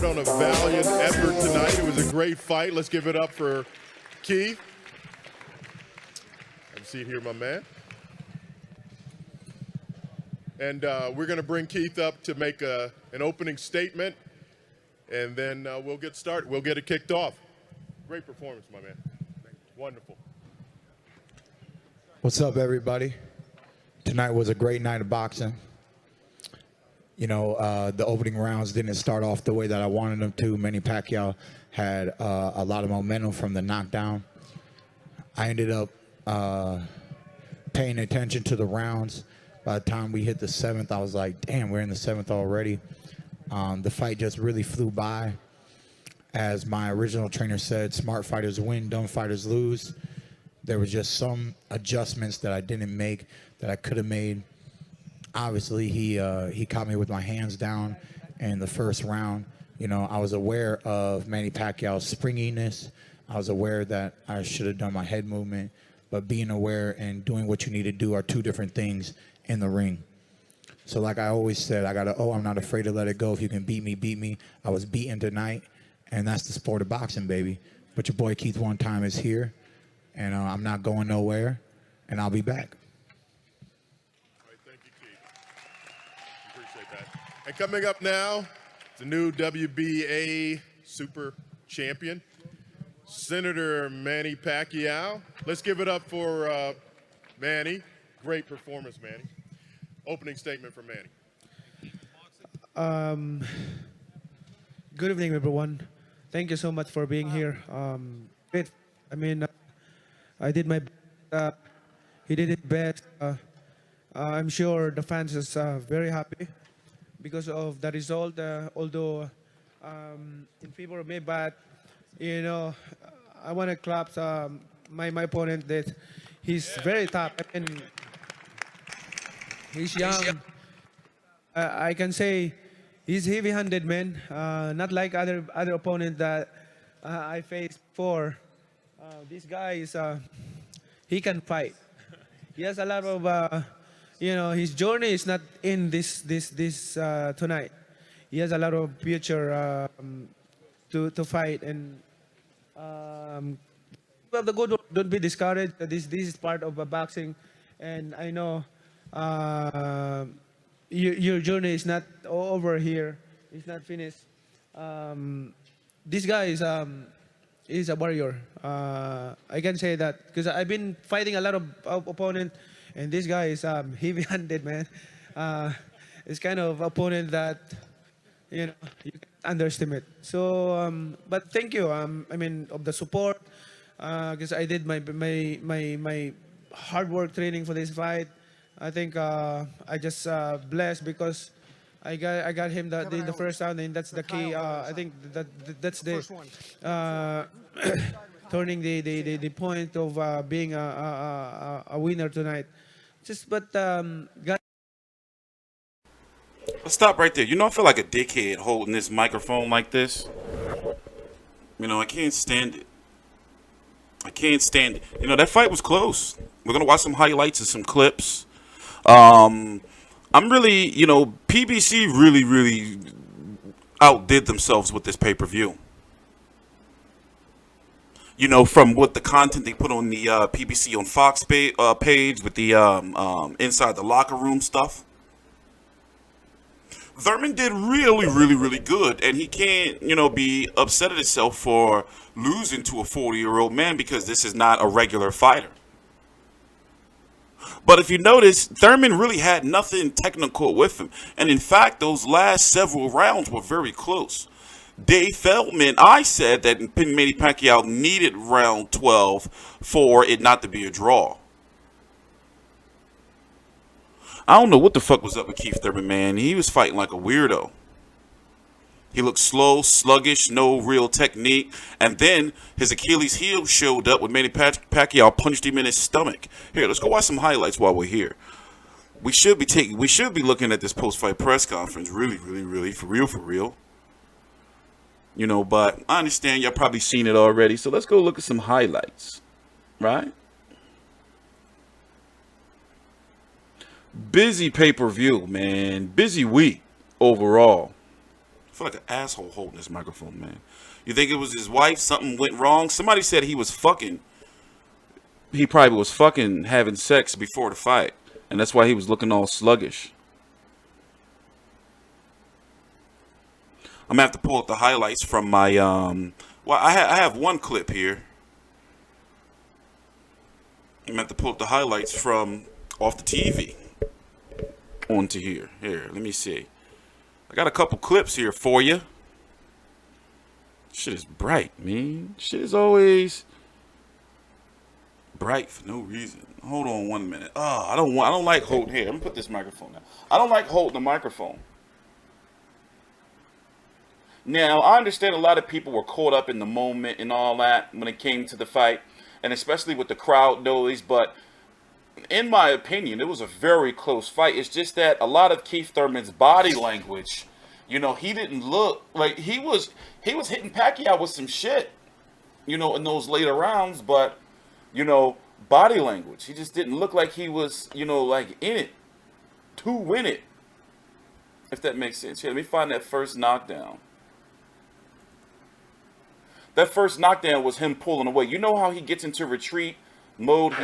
On a valiant effort tonight. It was a great fight. Let's give it up for Keith. Have a seat here, my man. And we're going to bring Keith up to make an opening statement, and then we'll get started. We'll get it kicked off. Great performance, my man. Wonderful. What's up, everybody? Tonight was a great night of boxing. You know, the opening rounds didn't start off the way that I wanted them to. Manny Pacquiao had a lot of momentum from the knockdown. I ended up paying attention to the rounds. By the time we hit the seventh, I was like, damn, we're in the seventh already. The fight just really flew by. As my original trainer said, smart fighters win, dumb fighters lose. There was just some adjustments that I didn't make that I could have made. Obviously, he caught me with my hands down in the first round. You know, I was aware of Manny Pacquiao's springiness. I was aware that I should have done my head movement. But being aware and doing what you need to do are two different things in the ring. So like I always said, I'm not afraid to let it go. If you can beat me, beat me. I was beaten tonight, and that's the sport of boxing, baby. But your boy Keith One Time is here, and I'm not going nowhere, and I'll be back. And coming up now, the new WBA Super Champion, Senator Manny Pacquiao. Let's give it up for Manny. Great performance, Manny. Opening statement from Manny. Good evening, everyone. Thank you so much for being here. I mean, I did my best. He did his best. I'm sure the fans is very happy because of the result, although in favor of me, but you know, I want to clap my opponent that he's very tough. I mean, he's young. I can say he's heavy-handed, man. Not like other opponents that I faced before. This guy is he can fight. He has a lot of. You know, his journey is not in this tonight. He has a lot of future to fight, and the good don't be discouraged. This is part of boxing, and I know your journey is not over here. It's not finished. This guy is a warrior. I can say that because I've been fighting a lot of opponents. And this guy is heavy-handed, man. It's kind of opponent that you know you can underestimate. So, but thank you. I mean, of the support, because I did my hard work training for this fight. I think I just blessed because I got him in the first round, and that's the key. I think that's the turning the point of being a winner tonight. Let's stop right there. You know, I feel like a dickhead holding this microphone like this. You know, I can't stand it. I can't stand it. You know, that fight was close. We're going to watch some highlights and some clips. I'm really, you know, PBC really outdid themselves with this pay-per-view. You know, from what the content they put on the PBC on Fox page with the inside the locker room stuff. Thurman did really good, and he can't, you know, be upset at himself for losing to a 40-year-old man because this is not a regular fighter. But if you notice, Thurman really had nothing technical with him, and in fact, those last several rounds were very close. Dave Feldman, I said that Manny Pacquiao needed round 12 for it not to be a draw. I don't know what the fuck was up with Keith Thurman, man. He was fighting like a weirdo. He looked slow, sluggish, no real technique. And then his Achilles heel showed up when Manny Pacquiao punched him in his stomach. Here, let's go watch some highlights while we're here. We should be looking at this post-fight press conference. Really, for real. You know, but I understand y'all probably seen it already. So let's go look at some highlights. Right? Busy pay-per-view, man. Busy week overall. I feel like an asshole holding this microphone, man. You think it was his wife? Something went wrong? Somebody said he was fucking. He probably was fucking having sex before the fight. And that's why he was looking all sluggish. I'm going to have to pull up the highlights from my, well, I have one clip here. I'm going to have to pull up the highlights from off the TV onto here. Here, let me see. I got a couple clips here for you. Shit is bright, man. Shit is always bright for no reason. Hold on 1 minute. Oh, I don't like holding here. Let me put this microphone down. I don't like holding the microphone. Now, I understand a lot of people were caught up in the moment and all that when it came to the fight, and especially with the crowd noise, but in my opinion, it was a very close fight. It's just that a lot of Keith Thurman's body language, you know, he didn't look like he was hitting Pacquiao with some shit, you know, in those later rounds, but, you know, body language, he just didn't look like he was, you know, like in it to win it, if that makes sense. Here, let me find that first knockdown. That first knockdown was him pulling away. You know how he gets into retreat mode?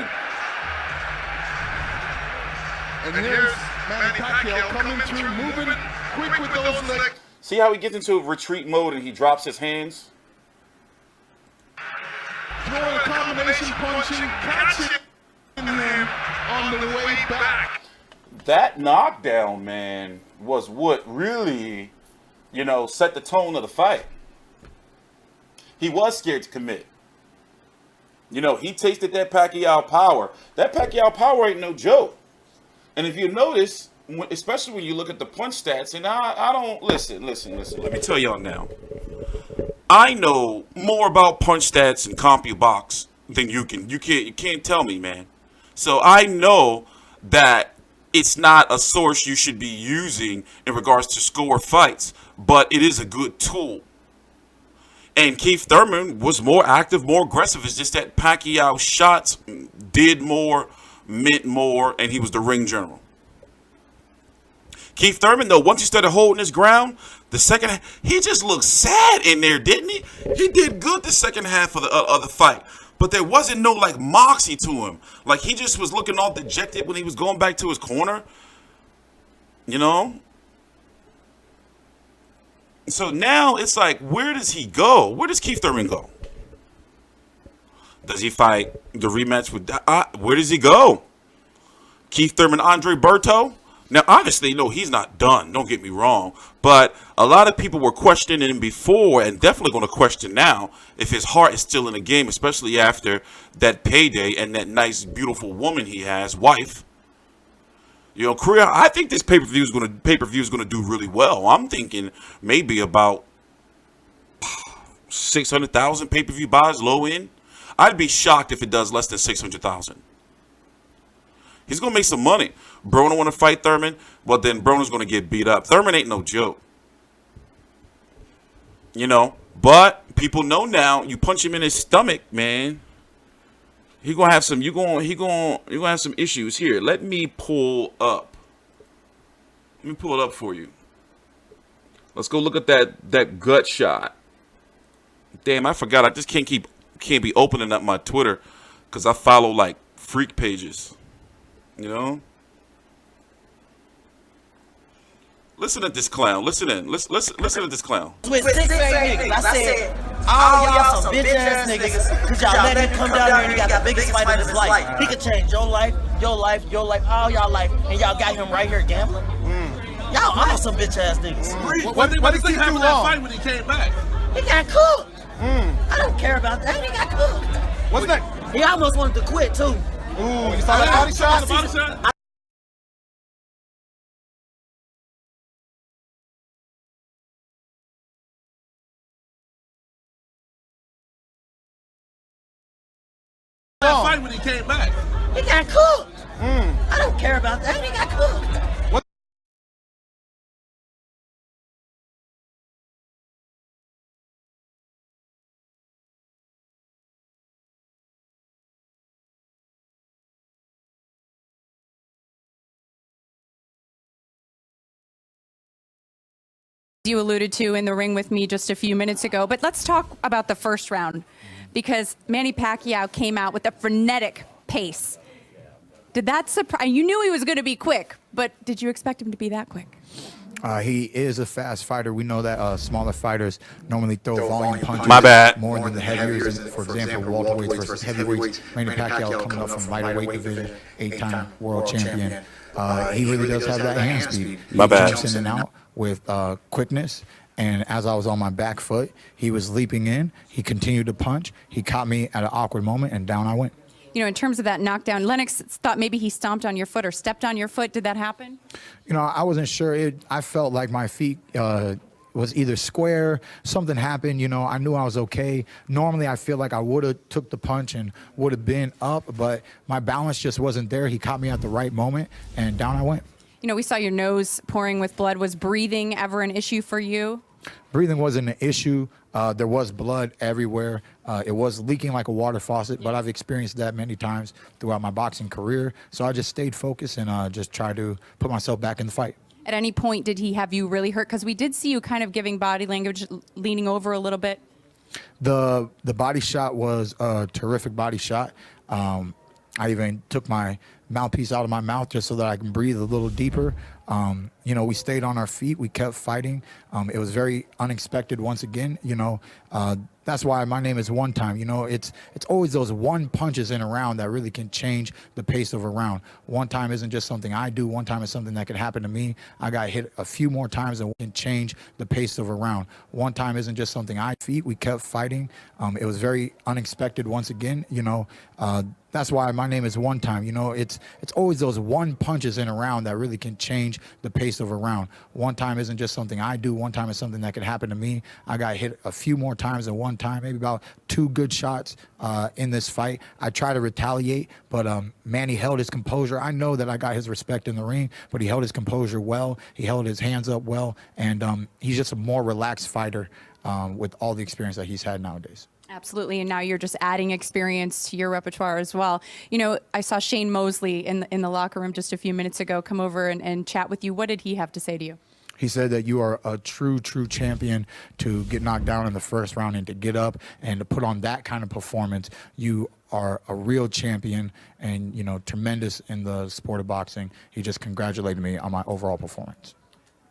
And here's Manny Pacquiao coming through, moving quick with those legs. See how he gets into retreat mode and he drops his hands? Throwing a combination punching, catching him on the way back. That knockdown, man, was what really, you know, set the tone of the fight. He was scared to commit. You know, he tasted that Pacquiao power. That Pacquiao power ain't no joke. And if you notice, especially when you look at the punch stats, and I don't, listen. Let me tell y'all now. I know more about punch stats and CompuBox than you can. You can't tell me, man. So I know that it's not a source you should be using in regards to score fights, but it is a good tool. And Keith Thurman was more active, more aggressive. It's just that Pacquiao shots did more, meant more, and he was the ring general. Keith Thurman, though, once he started holding his ground, the second, he just looked sad in there, didn't he? He did good the second half of the fight. But there wasn't no, like, moxie to him. Like, he just was looking all dejected when he was going back to his corner. You know? So now it's like, where does he go? Where does Keith Thurman go? Does he fight the rematch with... where does he go? Keith Thurman, Andre Berto? Now, obviously, no, he's not done. Don't get me wrong. But a lot of people were questioning him before and definitely going to question now if his heart is still in the game, especially after that payday and that nice, beautiful woman he has, wife. You know, Korea, I think this pay-per-view is going to do really well. I'm thinking maybe about 600,000 pay-per-view buys, low end. I'd be shocked if it does less than 600,000. He's going to make some money. Broner want to fight Thurman, but then Broner's going to get beat up. Thurman ain't no joke. You know, but people know now, you punch him in his stomach, man. He gonna have some. You're gonna have some issues here. Let me pull up. Let me pull it up for you. Let's go look at that gut shot. Damn, I forgot. I just can't be opening up my Twitter because I follow like freak pages. You know. Listen to this clown. Listen to this clown. With 6 fake niggas, I said, all y'all some bitch ass niggas, cause y'all let him come down here and he got the biggest fight of his life. He could change your life, all y'all life, and y'all got him right here gambling. Y'all all some bitch ass niggas. What did he happen that fight when he came back? He got cooked. I don't care about that. He got cooked. What's that? He almost wanted to quit too. Ooh, you saw that body shot? that fight when he came back. He got cooked. I don't care about that. He got cooked. You alluded to in the ring with me just a few minutes ago, but let's talk about the first round because Manny Pacquiao came out with a frenetic pace. Did that surprise you? Knew he was going to be quick, but did you expect him to be that quick? He is a fast fighter. We know that smaller fighters normally throw volume punches My bad. more than the heaviers. And for example, welterweights versus heavyweights. Manny Pacquiao coming up from lighter weight division, 8-time world champion. He really does have that hand speed. My bad. He jumps in and out with quickness. And as I was on my back foot, he was leaping in. He continued to punch. He caught me at an awkward moment, and down I went. You know, in terms of that knockdown, Lennox thought maybe he stomped on your foot or stepped on your foot. Did that happen? You know, I wasn't sure. I felt like my feet was either square, something happened, you know, I knew I was okay. Normally, I feel like I would have took the punch and would have been up, but my balance just wasn't there. He caught me at the right moment, and down I went. You know, we saw your nose pouring with blood. Was breathing ever an issue for you? Breathing wasn't an issue. There was blood everywhere. It was leaking like a water faucet, but I've experienced that many times throughout my boxing career. So I just stayed focused and just tried to put myself back in the fight. At any point, did he have you really hurt? Because we did see you kind of giving body language, leaning over a little bit. The body shot was a terrific body shot. I even took my mouthpiece out of my mouth just so that I can breathe a little deeper. You know, we stayed on our feet. We kept fighting. It was very unexpected once again. You know, that's why my name is One Time. You know, it's always those one punches in a round that really can change the pace of a round. One time isn't just something I do. One time is something that can happen to me. I got hit a few more times and can change the pace of a round. One time isn't just something I feet. We kept fighting. It was very unexpected once again. You know, that's why my name is One Time. You know, it's always those one punches in a round that really can change the pace of a round. One time isn't just something I do. One time is something that can happen to me. I got hit a few more times than one time, maybe about 2 good shots in this fight. I tried to retaliate, but Manny held his composure. I know that I got his respect in the ring, but he held his composure well. He held his hands up well, and he's just a more relaxed fighter with all the experience that he's had nowadays. Absolutely, and now you're just adding experience to your repertoire as well. You know, I saw Shane Mosley in the locker room just a few minutes ago come over and chat with you. What did he have to say to you? He said that you are a true champion to get knocked down in the first round and to get up and to put on that kind of performance. You are a real champion and, you know, tremendous in the sport of boxing. He just congratulated me on my overall performance.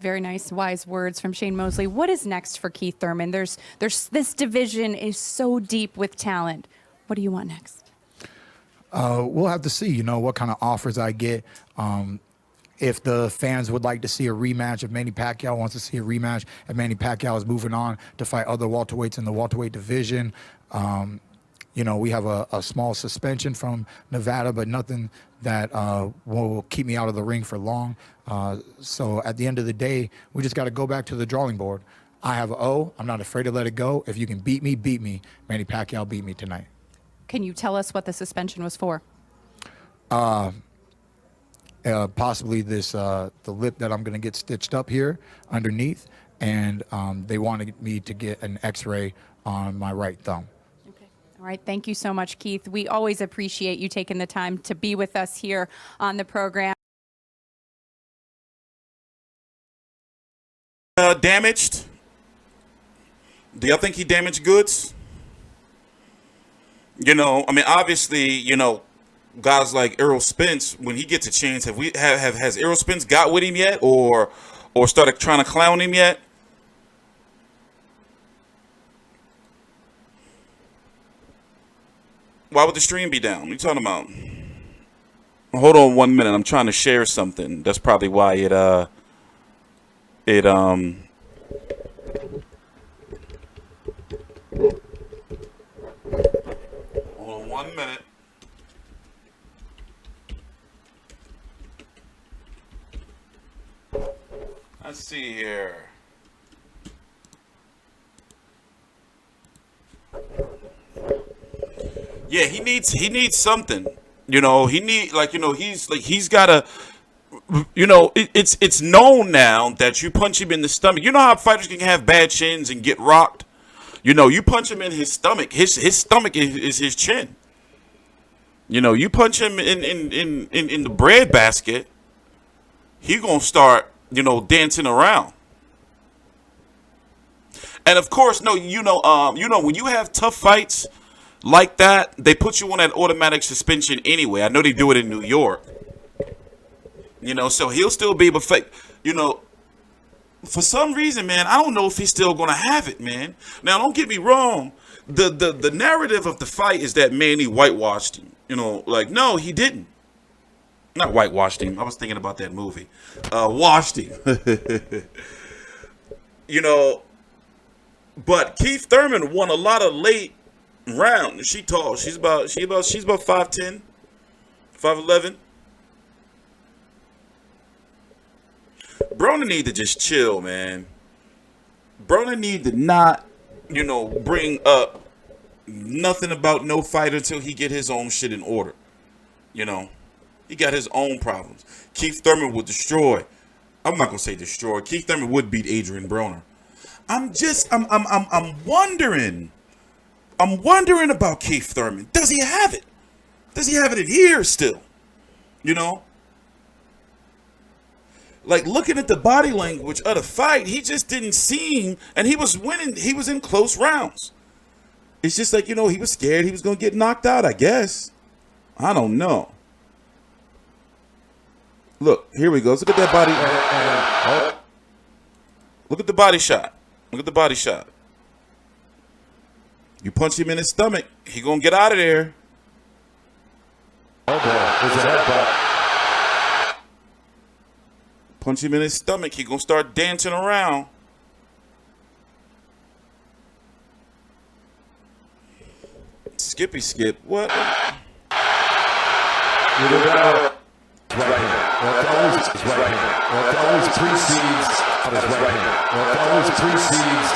Very nice, wise words from Shane Mosley. What is next for Keith Thurman? There's this division is so deep with talent. What do you want next? We'll have to see, you know, what kind of offers I get. If the fans would like to see a rematch, if Manny Pacquiao wants to see a rematch, if Manny Pacquiao is moving on to fight other welterweights in the welterweight division, you know, we have a small suspension from Nevada, but nothing that will keep me out of the ring for long. So at the end of the day, we just got to go back to the drawing board. I have an O. I'm not afraid to let it go. If you can beat me, beat me. Manny Pacquiao beat me tonight. Can you tell us what the suspension was for? Possibly this the lip that I'm going to get stitched up here underneath, and they wanted me to get an X-ray on my right thumb. Okay. All right. Thank you so much, Keith. We always appreciate you taking the time to be with us here on the program. Damaged? Do y'all think he damaged goods? You know, I mean, obviously, you know, guys like Errol Spence, when he gets a chance, has Errol Spence got with him yet, or started trying to clown him yet? Why would the stream be down? What are you talking about? Hold on 1 minute. I'm trying to share something. That's probably why it hold on 1 minute. Let's see here. Yeah, he needs something. You know, he's gotta. You know, it's known now that you punch him in the stomach. You know how fighters can have bad chins and get rocked. You know, you punch him in his stomach. His stomach is his chin. You know, you punch him in the bread basket, he gonna start, you know, dancing around. And of course, no, when you have tough fights like that, they put you on that automatic suspension anyway. I know they do it in New York. You know, so he'll still be able to fight. You know, for some reason, man, I don't know if he's still gonna have it, man. Now, don't get me wrong. The narrative of the fight is that Manny whitewashed him. You know, like, no, he didn't. Not whitewashed him. I was thinking about that movie. Washed him. You know, but Keith Thurman won a lot of late rounds. She tall. She's about 5'10", 5'11". Broner need to just chill, man. Broner need to not, you know, bring up nothing about no fight until he get his own shit in order. You know, he got his own problems. Keith Thurman would destroy. I'm not gonna say destroy. Keith Thurman would beat Adrian Broner. I'm wondering. I'm wondering about Keith Thurman. Does he have it? Does he have it in here still? You know? Like, looking at the body language of the fight, he just didn't seem, and he was winning, he was in close rounds. It's just like, you know, he was scared he was going to get knocked out, I guess. I don't know. Look, here we go. Let's look at that body. Look at the body shot. Look at the body shot. You punch him in his stomach, he going to get out of there. Oh, boy. There's a headbutt. Punch him in his stomach, he gonna start dancing around. Skippy skip, what? Right hand. That always precedes his right hand. That always precedes.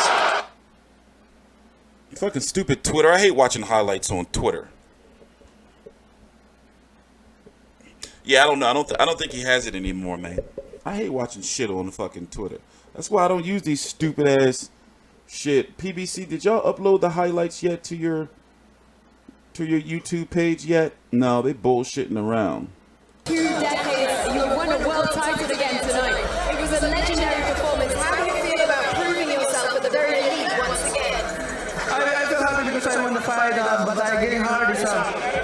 Fucking stupid Twitter. I hate watching highlights on Twitter. Yeah, I don't know. I don't think he has it anymore, man. I hate watching shit on the fucking Twitter. That's why I don't use these stupid ass shit. PBC, did y'all upload the highlights yet to your YouTube page yet? No, they bullshitting around. 2 decades, you have won a world title again tonight. It was a legendary performance. How do you feel about proving yourself at the very elite once again? I feel happy because I won the fight, but I'm getting hard.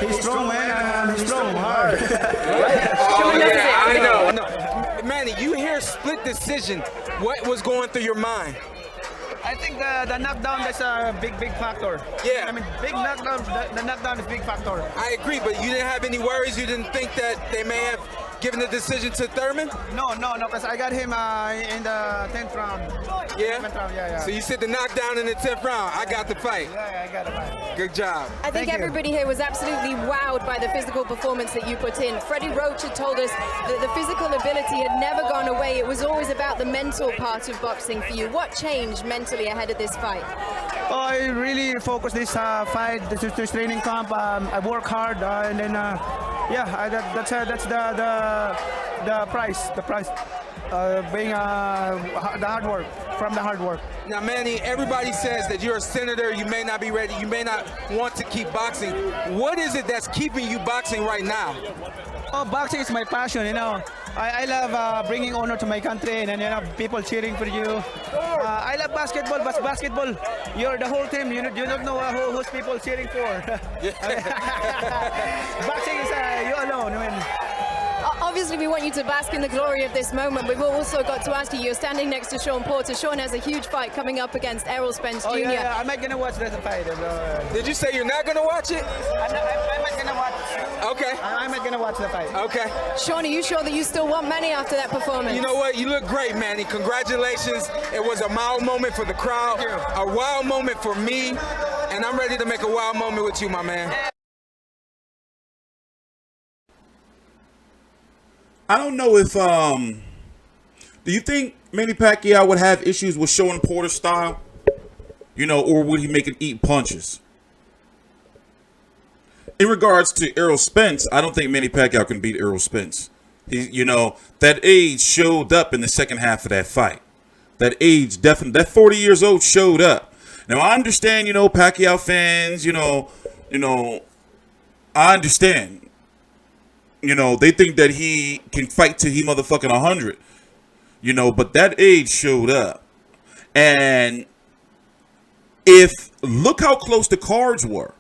He's strong, man. He's strong, hard. Oh, yeah, I know. Manny, you hear split decision. What was going through your mind? I think the knockdown is a big factor. Yeah. I mean, big knockdown. The knockdown is big factor. I agree, but you didn't have any worries? You didn't think that they may have given the decision to Thurman? No, because I got him in the 10th round. Yeah? 10th round, yeah. So you said the knockdown in the 10th round. I got the fight. Yeah, I got the fight. Good job. I think everybody here was absolutely wowed by the physical performance that you put in. Freddie Roach had told us that the physical ability had never gone away. It was always about the mental part of boxing for you. What changed mentally ahead of this fight? Oh, I really focused this fight, this training camp. I work hard, and then that's the price. The price, being the hard work, from the hard work. Now, Manny, everybody says that you're a senator. You may not be ready. You may not want to keep boxing. What is it that's keeping you boxing right now? Oh, boxing is my passion, you know. I love bringing honor to my country, and you know, people cheering for you. I love basketball, but basketball, you're the whole team. You don't know who's people cheering for. Boxing is you alone. I mean. Obviously, we want you to bask in the glory of this moment. We've also got to ask you, you're standing next to Shawn Porter. Shawn has a huge fight coming up against Errol Spence Jr. Yeah, I'm not going to watch that fight. Did you say you're not going to watch it? I'm not going to watch it. Okay. I'm not going to watch the fight. Okay. Shawn, are you sure that you still want Manny after that performance? You know what? You look great, Manny. Congratulations. It was a mild moment for the crowd, a wild moment for me, and I'm ready to make a wild moment with you, my man. I don't know if do you think Manny Pacquiao would have issues with Shawn Porter's style? You know, or would he make it eat punches? in regards to Errol Spence, I don't think Manny Pacquiao can beat Errol Spence. That age showed up in the second half of that fight. That age, definitely, that 40 years old showed up. Now, I understand, Pacquiao fans, I understand. They think that he can fight till he motherfucking 100. But that age showed up. And look how close the cards were.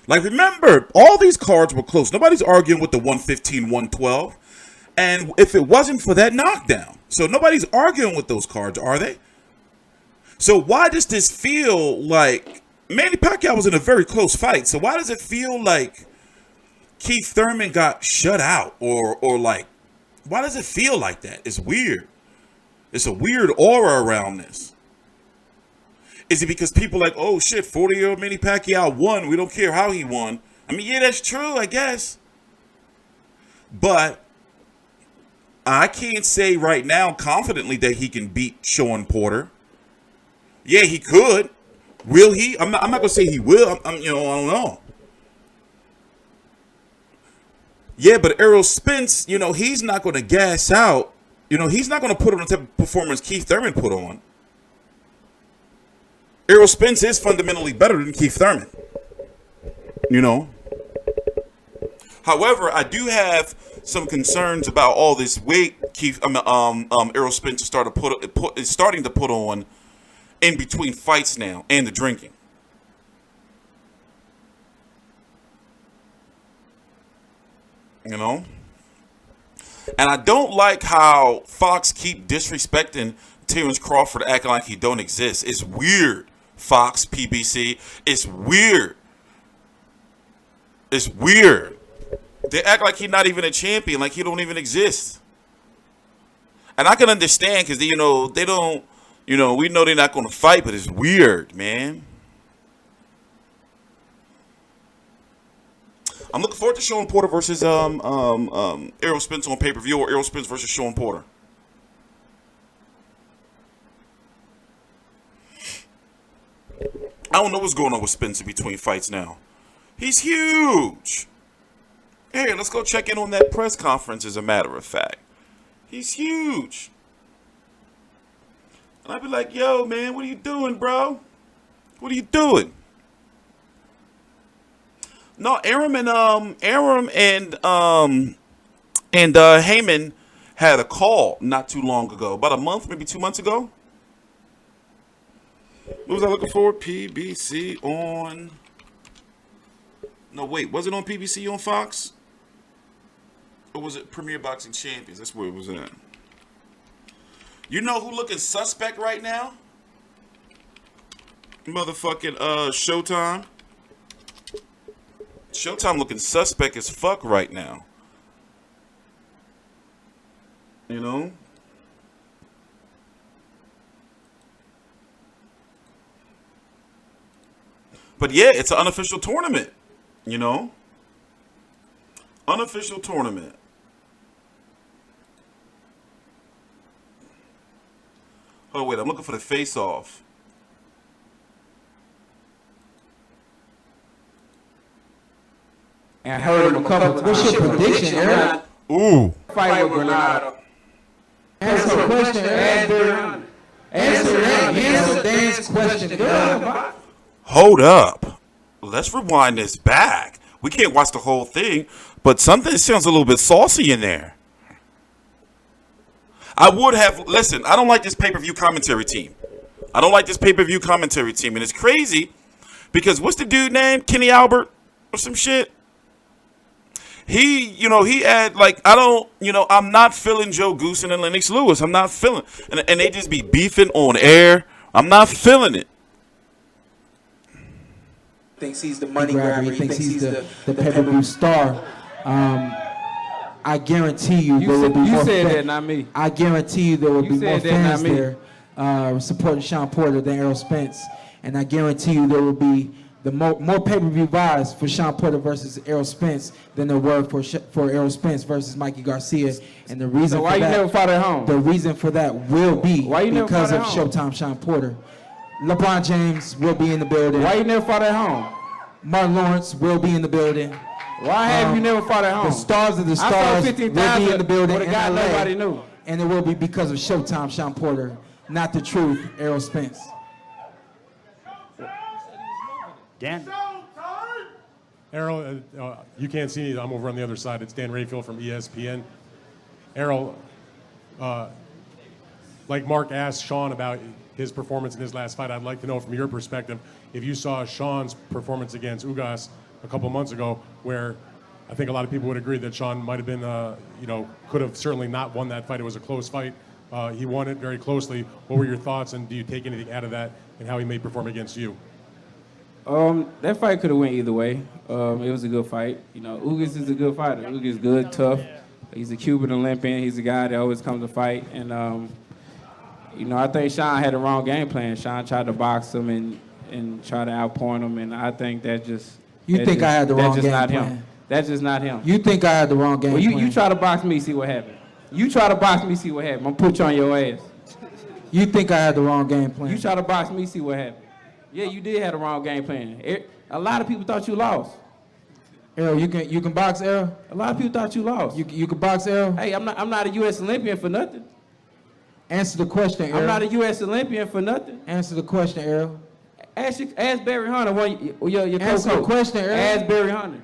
Like, remember, all these cards were close. Nobody's arguing with the 115, 112. And if it wasn't for that knockdown. So nobody's arguing with those cards, are they? So why does this feel like Manny Pacquiao was in a very close fight? So why does it feel like Keith Thurman got shut out? Or like, why does it feel like that? It's weird. It's a weird aura around this. Is it because people like, oh shit, 40-year-old Manny Pacquiao won. We don't care how he won. I mean, yeah, that's true, I guess. But I can't say right now confidently that he can beat Shawn Porter. Yeah, he could. Will he? I'm not gonna say he will. I don't know. Yeah, but Errol Spence, he's not gonna gas out. He's not gonna put on the type of performance Keith Thurman put on. Errol Spence is fundamentally better than Keith Thurman. However, I do have some concerns about all this weight Errol Spence is starting to put on in between fights now and the drinking. And I don't like how Fox keep disrespecting Terrence Crawford, acting like he don't exist. It's weird. Fox, PBC, it's weird. It's weird. They act like he's not even a champion, like he don't even exist. And I can understand because they don't, we know they're not going to fight, but it's weird, man. I'm looking forward to Shawn Porter versus Errol Spence on pay-per-view, or Errol Spence versus Shawn Porter. I don't know what's going on with Spence in between fights now. He's huge. Hey, let's go check in on that press conference, as a matter of fact. He's huge. And I'd be like, yo, man, what are you doing, bro? What are you doing? No, Arum and Heyman had a call not too long ago, about a month, maybe 2 months ago. What was I looking for? PBC on... No, wait. Was it on PBC on Fox? Or was it Premier Boxing Champions? That's where it was at. You know who looking suspect right now? Motherfucking Showtime. Showtime looking suspect as fuck right now. But yeah, it's an unofficial tournament, Unofficial tournament. Oh, wait, I'm looking for the face-off. And I heard him a couple times. What's your prediction, Errol? Ooh. Fight with Granado. Answer a question, Errol. Answer Dan's question. Hold up. Let's rewind this back. We can't watch the whole thing, but something sounds a little bit saucy in there. Listen, I don't like this pay-per-view commentary team. And it's crazy because what's the dude name? Kenny Albert or some shit? He had I'm not feeling Joe Goosen and Lennox Lewis. I'm not feeling, and they just be beefing on air. I'm not feeling it. Thinks he's the money grabber. He thinks he's the pay-per-view star. I guarantee you there will be more fans. You said that, not me. I guarantee you there will be more fans there supporting Shawn Porter than Errol Spence. And I guarantee you there will be more pay-per-view buys for Shawn Porter versus Errol Spence than there were for Errol Spence versus Mikey Garcia. And the reason for that, you never fought at home? The reason for that will be because of Showtime Shawn Porter. LeBron James will be in the building. Why you never fought at home? Martin Lawrence will be in the building. Why have you never fought at home? The stars of the stars will be in the building in LA, nobody knew. And it will be because of Showtime, Shawn Porter, not the truth, Errol Spence. Dan? Errol, you can't see me. I'm over on the other side. It's Dan Rayfield from ESPN. Errol, like Mark asked Shawn about his performance in his last fight, I'd like to know from your perspective if you saw Shawn's performance against Ugas a couple months ago, where I think a lot of people would agree that Shawn might have been, could have certainly not won that fight. It was a close fight. He won it very closely. What were your thoughts, and do you take anything out of that and how he may perform against you? That fight could have went either way. It was a good fight. Ugas is a good fighter. Ugas is good, tough. He's a Cuban Olympian. He's a guy that always comes to fight. And, I think Shawn had the wrong game plan. Shawn tried to box him and try to outpoint him, and I think that just... You think I had the wrong game plan? Him. That's just not him. You think I had the wrong game plan? You try to box me, see what happens. You try to box me, see what happens. I'm going to put you on your ass. You think I had the wrong game plan? You try to box me, see what happens. Yeah, you did have the wrong game plan. A lot of people thought you lost. Errol, you can box, Errol? A lot of people thought you lost. You can box, Errol? Hey, I'm not a U.S. Olympian for nothing. Answer the question, Errol. I'm not a U.S. Olympian for nothing. Answer the question, Errol. Ask Barry Hunter, your Answer the question, Errol. Ask Barry Hunter.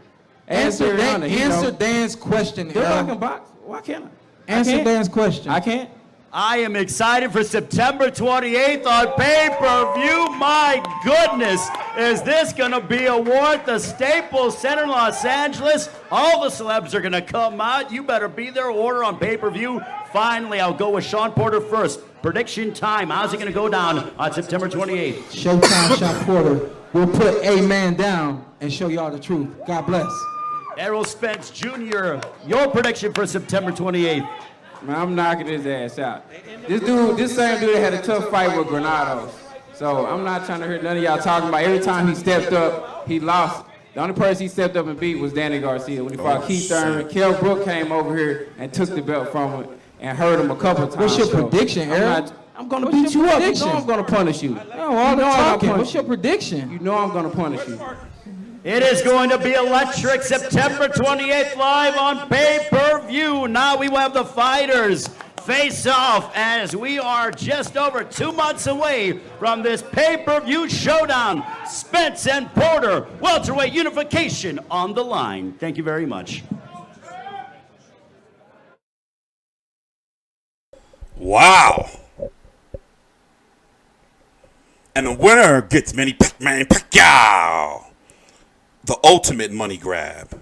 Answer Dan's question, Errol. I can box. Why can't I? Answer Dan's question. I can't. I am excited for September 28th on pay-per-view. My goodness, is this going to be a war at the Staples Center in Los Angeles? All the celebs are going to come out. You better be there. Order on pay-per-view. Finally, I'll go with Shawn Porter first. Prediction time. How's it going to go down on September 28th? Showtime, Shawn Porter. We'll put a man down and show y'all the truth. God bless. Errol Spence Jr., your prediction for September 28th. Man, I'm knocking his ass out. This same dude had a tough fight with Granados. So I'm not trying to hear none of y'all talking about every time he stepped up, he lost. The only person he stepped up and beat was Danny Garcia when he fought Keith Thurman. Kell Brook came over here and took the belt from him and hurt him a couple times. What's your prediction, Errol? I'm going to beat you up. You know I'm going to punish you. No, all the talking. What's your prediction? You know I'm going to punish you. It is going to be electric. September 28th live on pay-per-view. Now we will have the fighters face off as we are just over 2 months away from this pay-per-view showdown. Spence and Porter, welterweight unification on the line. Thank you very much. Wow. And the winner gets Manny Pacquiao. The ultimate money grab.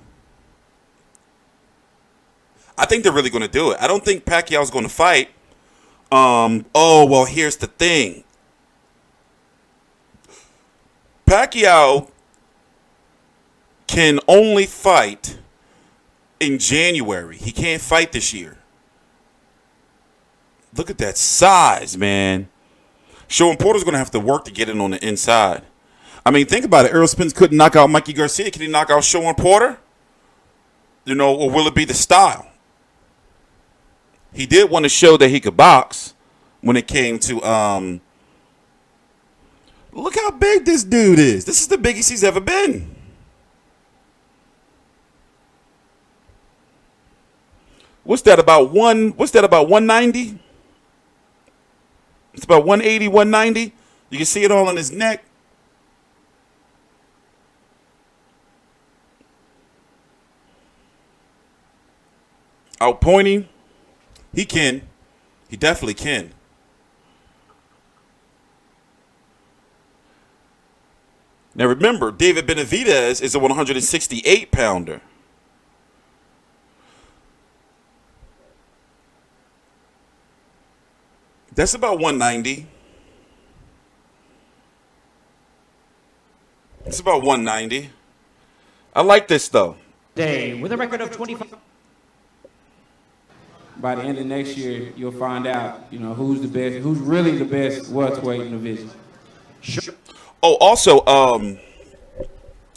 I think they're really going to do it. I don't think Pacquiao's going to fight. Well, here's the thing. Pacquiao can only fight in January. He can't fight this year. Look at that size, man. Shawn Porter's going to have to work to get in on the inside. I mean, think about it. Errol Spence couldn't knock out Mikey Garcia. Can he knock out Shawn Porter? Or will it be the style? He did want to show that he could box when it came to, look how big this dude is. This is the biggest he's ever been. What's that about 190? It's about 180, 190. You can see it all on his neck. Outpointing, he can. He definitely can. Now remember, David Benavidez is a 168-pounder. That's about 190. It's about 190. I like this, though. Day with a record of 25. By the end of next year, you'll find out, who's the best, who's really the best welterweight in the division. Oh, also,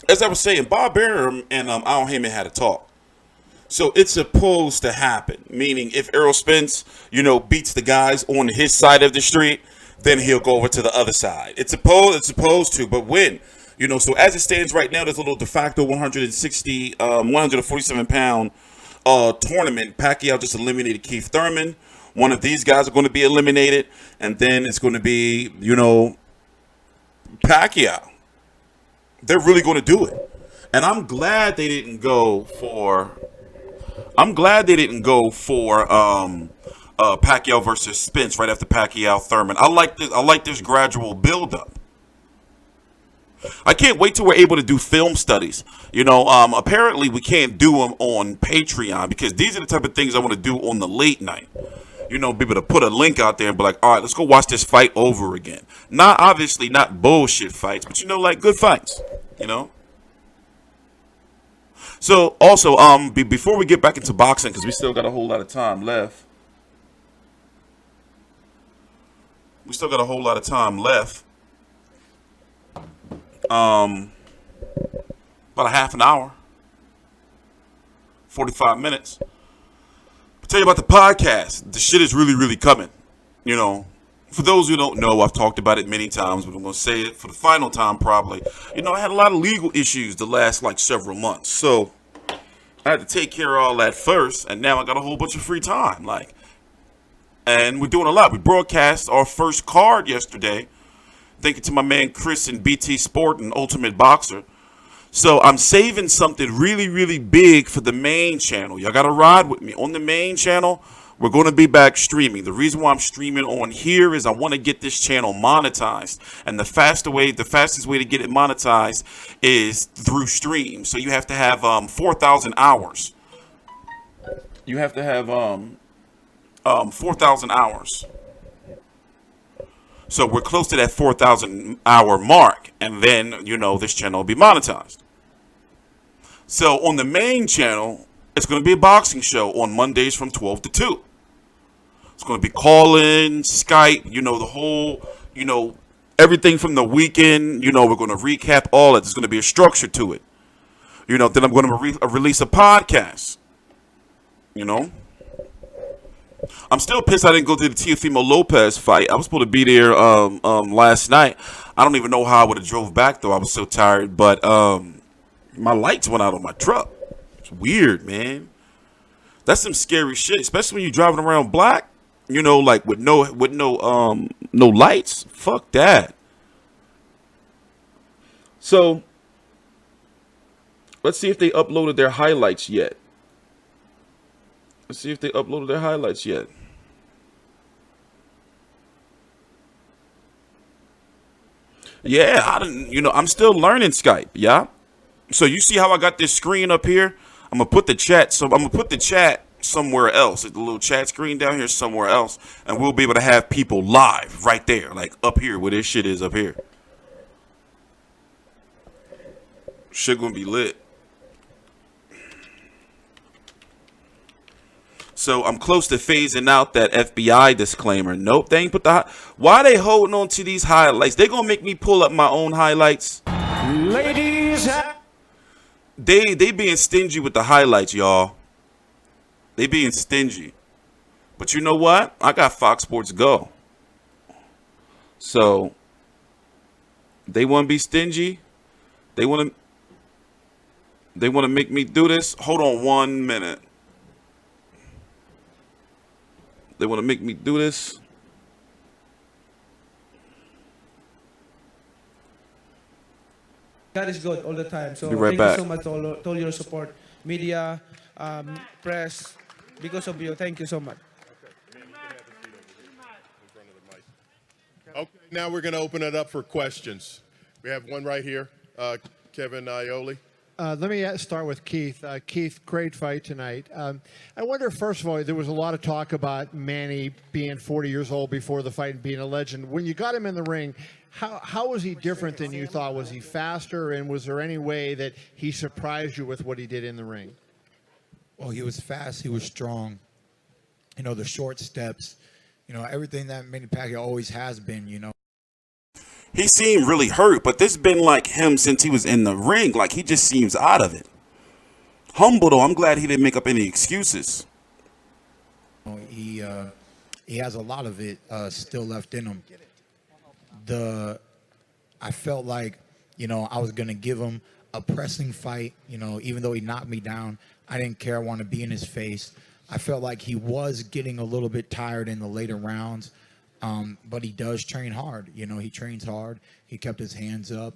as I was saying, Bob Arum and Al Heyman had a talk. So it's supposed to happen, meaning if Errol Spence, beats the guys on his side of the street, then he'll go over to the other side. It's supposed to, but when? You know, so as it stands right now, there's a little de facto 147 pound tournament. Pacquiao just eliminated Keith Thurman. One of these guys are going to be eliminated, and then it's going to be, you know, Pacquiao. They're really going to do it, and I'm glad they didn't go for. Pacquiao versus Spence right after Pacquiao Thurman. I like this gradual build-up. I can't wait till we're able to do film studies. You know, apparently we can't do them on Patreon because these are the type of things I want to do on the late night. You know, be able to put a link out there and be like, all right, let's go watch this fight over again. Obviously not bullshit fights, but you know, like good fights, you know? So also, before we get back into boxing, because we still got a whole lot of time left. About a half an hour, 45 minutes. I'll tell you about the podcast. The shit is really, really coming. You know, for those who don't know, I've talked about it many times, but I'm going to say it for the final time probably. You know, I had a lot of legal issues the last, like, several months. So I had to take care of all that first, and now I got a whole bunch of free time. Like, and we're doing a lot. We broadcast our first card yesterday. Thank you to my man Chris and BT Sport and Ultimate Boxer. So I'm saving something really, really big for the main channel. Y'all got to ride with me. On the main channel, we're going to be back streaming. The reason why I'm streaming on here is I want to get this channel monetized. And the fastest way to get it monetized is through stream. So you have to have 4,000 hours. You have to have 4,000 hours. So we're close to that 4,000 hour mark. And then, you know, this channel will be monetized. So on the main channel, it's going to be a boxing show on Mondays from 12 to 2. It's going to be call-in, Skype, you know, the whole, you know, everything from the weekend. You know, we're going to recap all it. There's going to be a structure to it. You know, then I'm going to release a podcast. You know. I'm still pissed I didn't go to the Teofimo Lopez fight. I was supposed to be there last night. I don't even know how I would have drove back, though. I was so tired. But my lights went out on my truck. It's weird, man. That's some scary shit, especially when you're driving around black. You know, like with no lights. Fuck that. So let's see if they uploaded their highlights yet. Yeah, I'm still learning Skype, yeah? So you see how I got this screen up here? I'm gonna put the chat somewhere else. The little chat screen down here somewhere else, and we'll be able to have people live right there, like up here where this shit is up here. Shit gonna be lit. So I'm close to phasing out that FBI disclaimer. Nope, they ain't put why they holding on to these highlights? They gonna make me pull up my own highlights. Ladies, they being stingy with the highlights, y'all. They being stingy. But you know what? I got Fox Sports Go. So they want to be stingy. They want to make me do this. Hold on 1 minute. They want to make me do this. God is good all the time. So Be right thank back. you so much to all your support, media, press. Because of you, thank you so much. Okay, now we're going to open it up for questions. We have one right here, Kevin Ioli. Let me start with Keith. Keith, great fight tonight. I wonder, first of all, there was a lot of talk about Manny being 40 years old before the fight and being a legend. When you got him in the ring, how was he different than you thought? Was he faster, and was there any way that he surprised you with what he did in the ring? Well, he was fast. He was strong. You know, the short steps. You know, everything that Manny Pacquiao always has been, you know. He seemed really hurt, but this been like him since he was in the ring. Like, he just seems out of it. Humble, though. I'm glad he didn't make up any excuses. He has a lot of it still left in him. I felt like I was going to give him a pressing fight. Even though he knocked me down, I didn't care. I wanted to be in his face. I felt like he was getting a little bit tired in the later rounds, but he does train hard. He trains hard. He kept his hands up.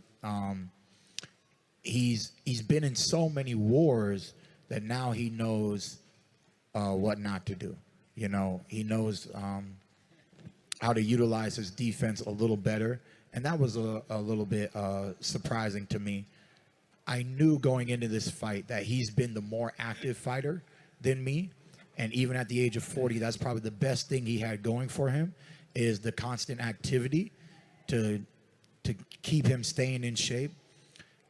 He's been in so many wars that now he knows what not to do. He knows how to utilize his defense a little better, and that was a little bit surprising to me. I knew going into this fight that he's been the more active fighter than me, and even at the age of 40, that's probably the best thing he had going for him, is the constant activity to keep him staying in shape.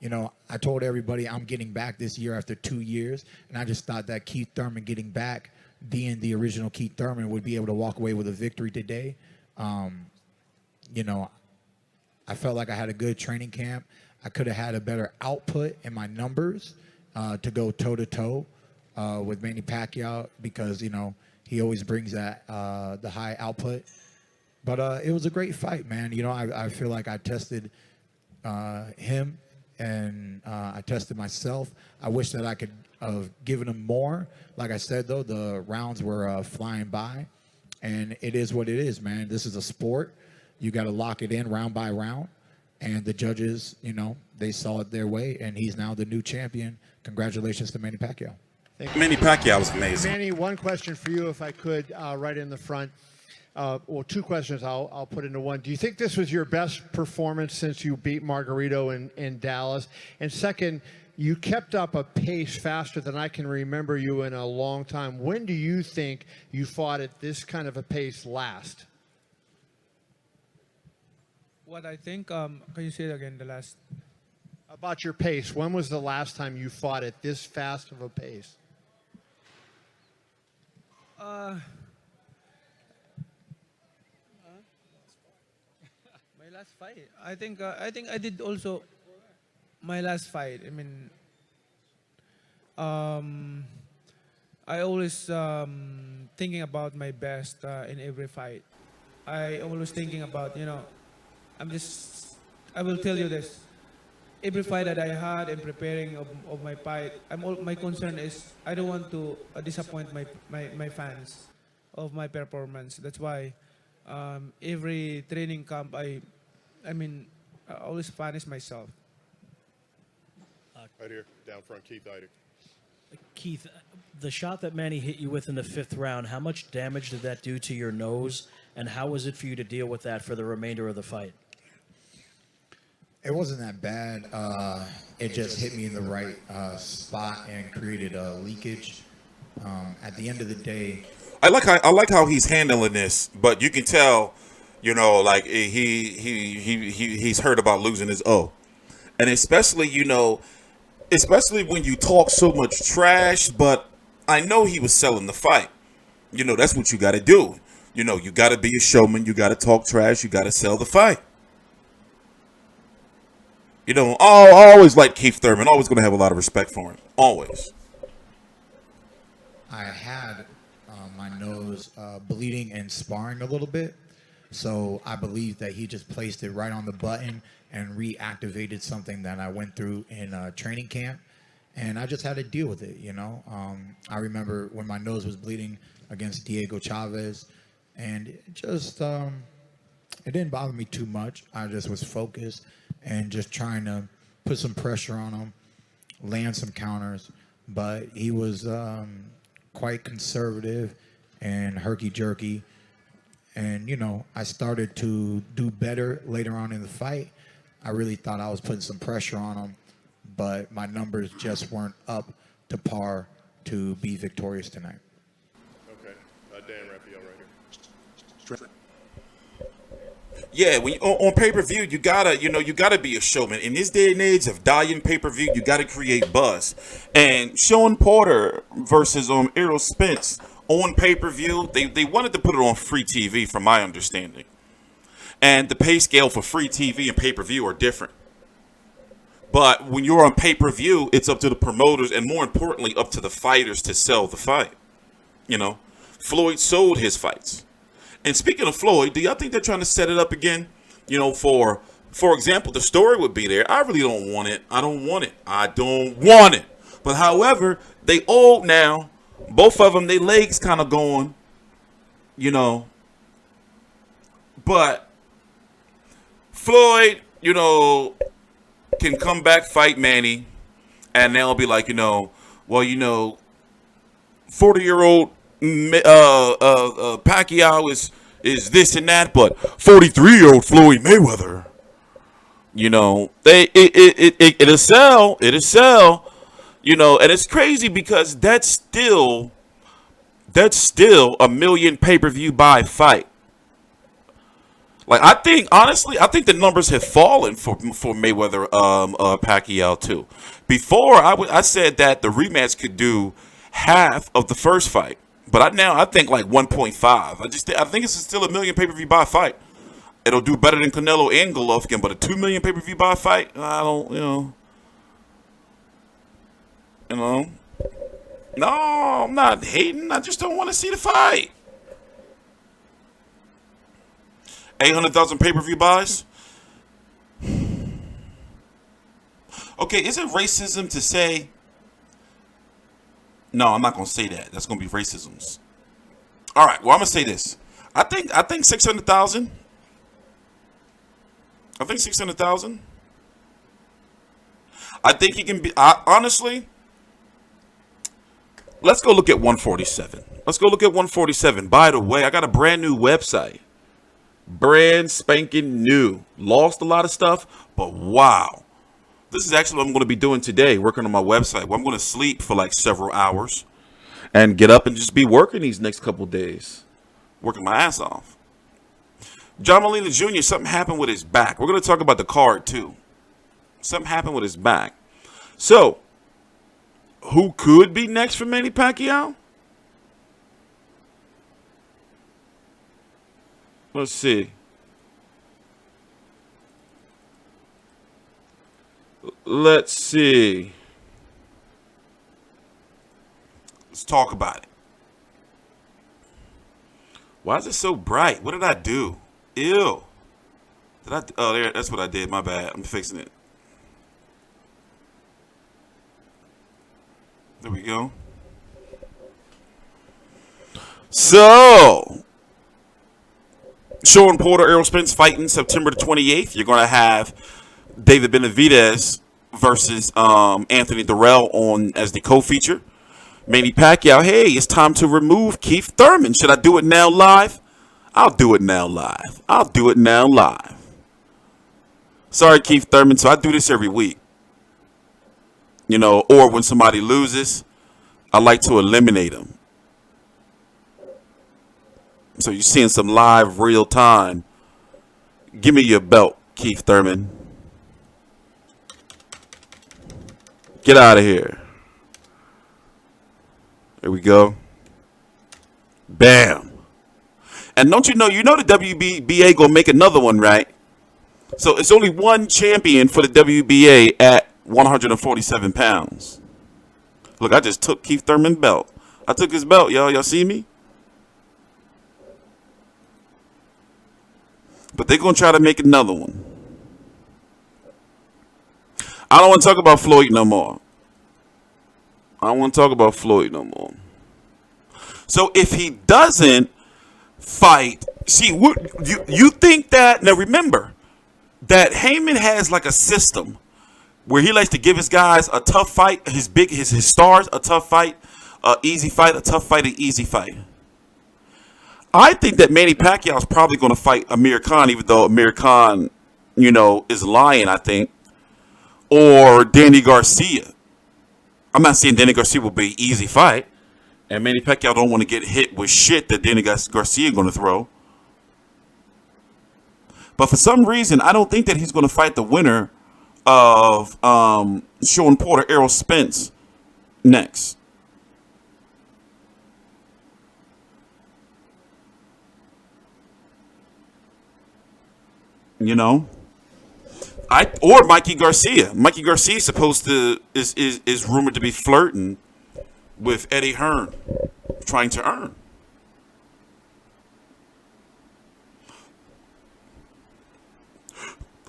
I told everybody I'm getting back this year after 2 years, and I just thought that Keith Thurman getting back, being the original Keith Thurman, would be able to walk away with a victory today. I felt like I had a good training camp. I could have had a better output in my numbers to go toe-to-toe with Manny Pacquiao because, he always brings that the high output. But it was a great fight, man. I feel like I tested him and I tested myself. I wish that I could have given him more. Like I said, though, the rounds were flying by. And it is what it is, man. This is a sport. You got to lock it in round by round. And the judges, they saw it their way, and he's now the new champion. Congratulations to Manny Pacquiao. Manny Pacquiao was amazing. Manny, one question for you, if I could, right in the front. Well, two questions I'll put into one. Do you think this was your best performance since you beat Margarito in Dallas? And second, you kept up a pace faster than I can remember you in a long time. When do you think you fought at this kind of a pace last? What I think, can you say it again, the last? About your pace. When was the last time you fought at this fast of a pace? My last fight. I think I did also my last fight. I mean, I always thinking about my best in every fight. I always thinking about, I will tell you this. Every fight that I had in preparing of my fight, my concern is I don't want to disappoint my fans of my performance. That's why every training camp, I always punish myself. Right here, down front, Keith Eidig. Keith, the shot that Manny hit you with in the 5th round, how much damage did that do to your nose, and how was it for you to deal with that for the remainder of the fight? It wasn't that bad. It just hit me in the right spot and created a leakage. At the end of the day, I like how he's handling this, but you can tell, like he's heard about losing his O, and especially when you talk so much trash. But I know he was selling the fight. That's what you got to do. You got to be a showman. You got to talk trash. You got to sell the fight. I always like Keith Thurman. Always going to have a lot of respect for him. Always. I had my nose bleeding and sparring a little bit. So I believe that he just placed it right on the button and reactivated something that I went through in training camp. And I just had to deal with it, I remember when my nose was bleeding against Diego Chavez. And it just, it didn't bother me too much. I just was focused and just trying to put some pressure on him, land some counters. But he was quite conservative and herky-jerky. And, I started to do better later on in the fight. I really thought I was putting some pressure on him, but my numbers just weren't up to par to be victorious tonight. Okay. Dan Raphael right here. Yeah, on pay-per-view, you gotta be a showman. In this day and age of dying pay-per-view, you gotta create buzz. And Shawn Porter versus Errol Spence on pay-per-view, they wanted to put it on free TV, from my understanding. And the pay scale for free TV and pay-per-view are different. But when you're on pay-per-view, it's up to the promoters and, more importantly, up to the fighters to sell the fight. Floyd sold his fights. And speaking of Floyd, do y'all think they're trying to set it up again, for for example, the story would be there. I really don't want it. I don't want it. I don't want it. But however, they old now. Both of them, their legs kind of going, you know. But Floyd, you know, can come back, fight Manny, and they'll be like, you know, well, you know, 40-year-old Pacquiao is this and that, but 43-year-old Floyd Mayweather, you know, it'll sell, you know, and it's crazy because that's still a million pay-per-view buy fight. Like, I think, honestly, I think the numbers have fallen for Mayweather Pacquiao too. Before, I said that the rematch could do half of the first fight, but I think like 1.5. I think it's still a million pay-per-view buy fight. It'll do better than Canelo and Golovkin, but a 2 million pay-per-view buy fight, I don't, you know. No, I'm not hating. I just don't want to see the fight. 800,000 pay-per-view buys? Okay, is it racism to say... No, I'm not going to say that. That's going to be racisms. All right, well, I'm going to say this. I think 600,000. I think 600,000. I think he can be... honestly, let's go look at 147. Let's go look at 147. By the way, I got a brand new website. Brand spanking new. Lost a lot of stuff, but wow. This is actually what I'm going to be doing today, working on my website. Where I'm going to sleep for like several hours and get up and just be working these next couple days. Working my ass off. John Molina Jr., something happened with his back. We're going to talk about the card too. Something happened with his back. So, who could be next for Manny Pacquiao? Let's see. Let's see. Let's talk about it. Why is it so bright? What did I do? Ew. Oh, there. That's what I did. My bad. I'm fixing it. There we go. So, Shawn Porter, Errol Spence fighting September the 28th. You're going to have David Benavidez versus Anthony Durrell on as the co-feature. Manny Pacquiao, hey, it's time to remove Keith Thurman. Should I do it now live? I'll do it now live. I'll do it now live. Sorry, Keith Thurman. So I do this every week. You know, or when somebody loses, I like to eliminate them. So you're seeing some live, real time. Give me your belt, Keith Thurman. Get out of here. There we go. Bam. And don't you know the WBA gonna make another one, right? So it's only one champion for the WBA at 147 pounds. Look, I just took Keith Thurman's belt. I took his belt, y'all. Y'all see me? But they're going to try to make another one. I don't want to talk about Floyd no more. I don't want to talk about Floyd no more. So if he doesn't fight, see, you think that, now remember, that Heyman has like a system where he likes to give his guys a tough fight, his stars a tough fight, easy fight, a tough fight, an easy fight. I think that Manny Pacquiao is probably going to fight Amir Khan, even though Amir Khan, you know, is lying, I think. Or Danny Garcia. I'm not saying Danny Garcia will be an easy fight. And Manny Pacquiao don't want to get hit with shit that Danny Garcia is going to throw. But for some reason, I don't think that he's going to fight the winner of Shawn Porter, Errol Spence next. You know, or Mikey Garcia. Mikey Garcia is supposed to is rumored to be flirting with Eddie Hearn, trying to earn.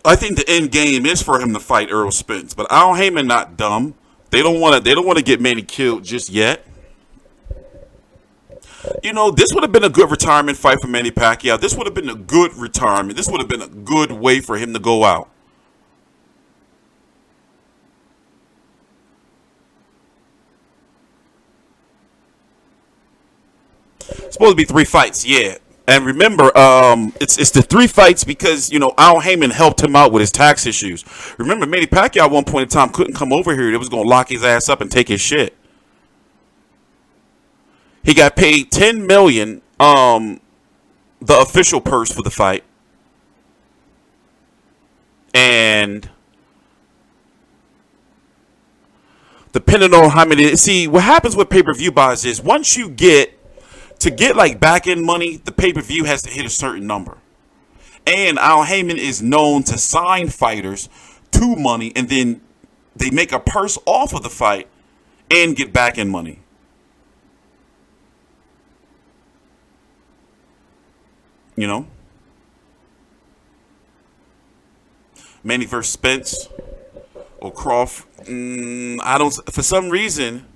I think the end game is for him to fight Errol Spence, but Al Heyman not dumb. They don't want to get Manny killed just yet. You know, this would have been a good retirement fight for Manny Pacquiao. This would have been a good retirement. This would have been a good way for him to go out. It's supposed to be 3 fights, yeah. And remember, it's the 3 fights because, you know, Al Heyman helped him out with his tax issues. Remember, Manny Pacquiao at one point in time couldn't come over here. They was going to lock his ass up and take his shit. He got paid $10 million, the official purse for the fight. And depending on how many, see, what happens with pay-per-view buys is once you get, to get like back-end money, the pay-per-view has to hit a certain number. And Al Heyman is known to sign fighters to money, and then they make a purse off of the fight and get back-end money. You know? Manny versus Spence or Crawford. I don't, for some reason,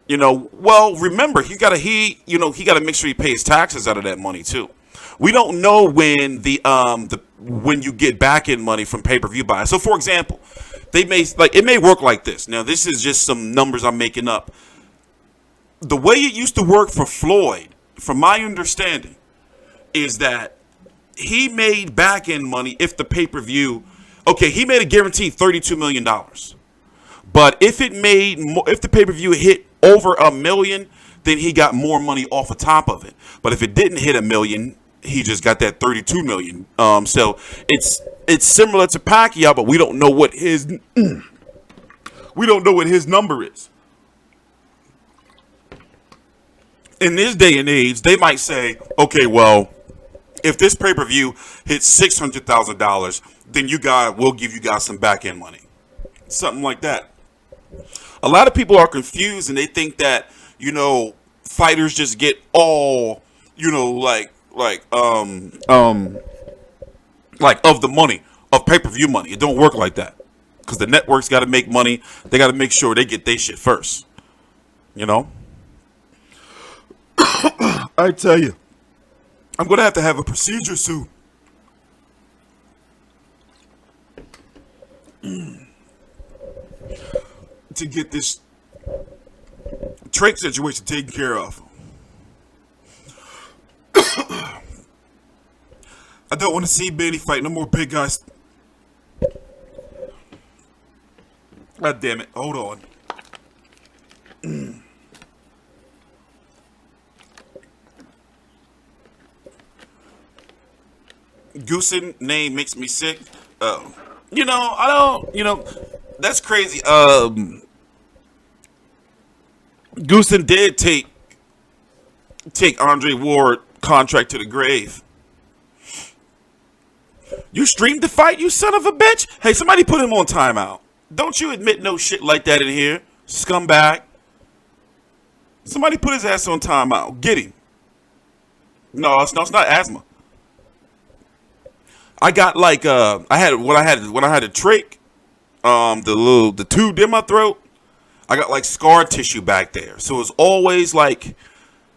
you know, well, remember, he got to make sure he pays taxes out of that money too. We don't know when when you get back in money from pay-per-view buys. So, for example, it may work like this. Now, this is just some numbers I'm making up. The way it used to work for Floyd, from my understanding, is that he made back end money if the pay-per-view, okay, he made a guaranteed $32 million. But if the pay-per-view hit over $1 million, then he got more money off the top of it. But if it didn't hit $1 million, he just got that $32 million. So it's similar to Pacquiao, but we don't know what his number is. In this day and age, they might say, okay, well, if this pay-per-view hits $600,000, then we'll give you guys some back-end money. Something like that. A lot of people are confused and they think that, you know, fighters just get all, you know, like of the money, of pay-per-view money. It don't work like that. Because the networks got to make money. They got to make sure they get their shit first. You know? I tell you, I'm going to have a procedure soon. To get this trach situation taken care of. I don't want to see Manny fight no more big guys. God damn it. Hold on. Goosen name makes me sick. You know, I don't, you know, that's crazy. Goosen did take Andre Ward contract to the grave. You streamed the fight, you son of a bitch? Hey, somebody put him on timeout. Don't you admit no shit like that in here, scumbag. Somebody put his ass on timeout. Get him. No, it's not asthma. I got like when I had a trach, the tube in my throat, I got like scar tissue back there. So it's always like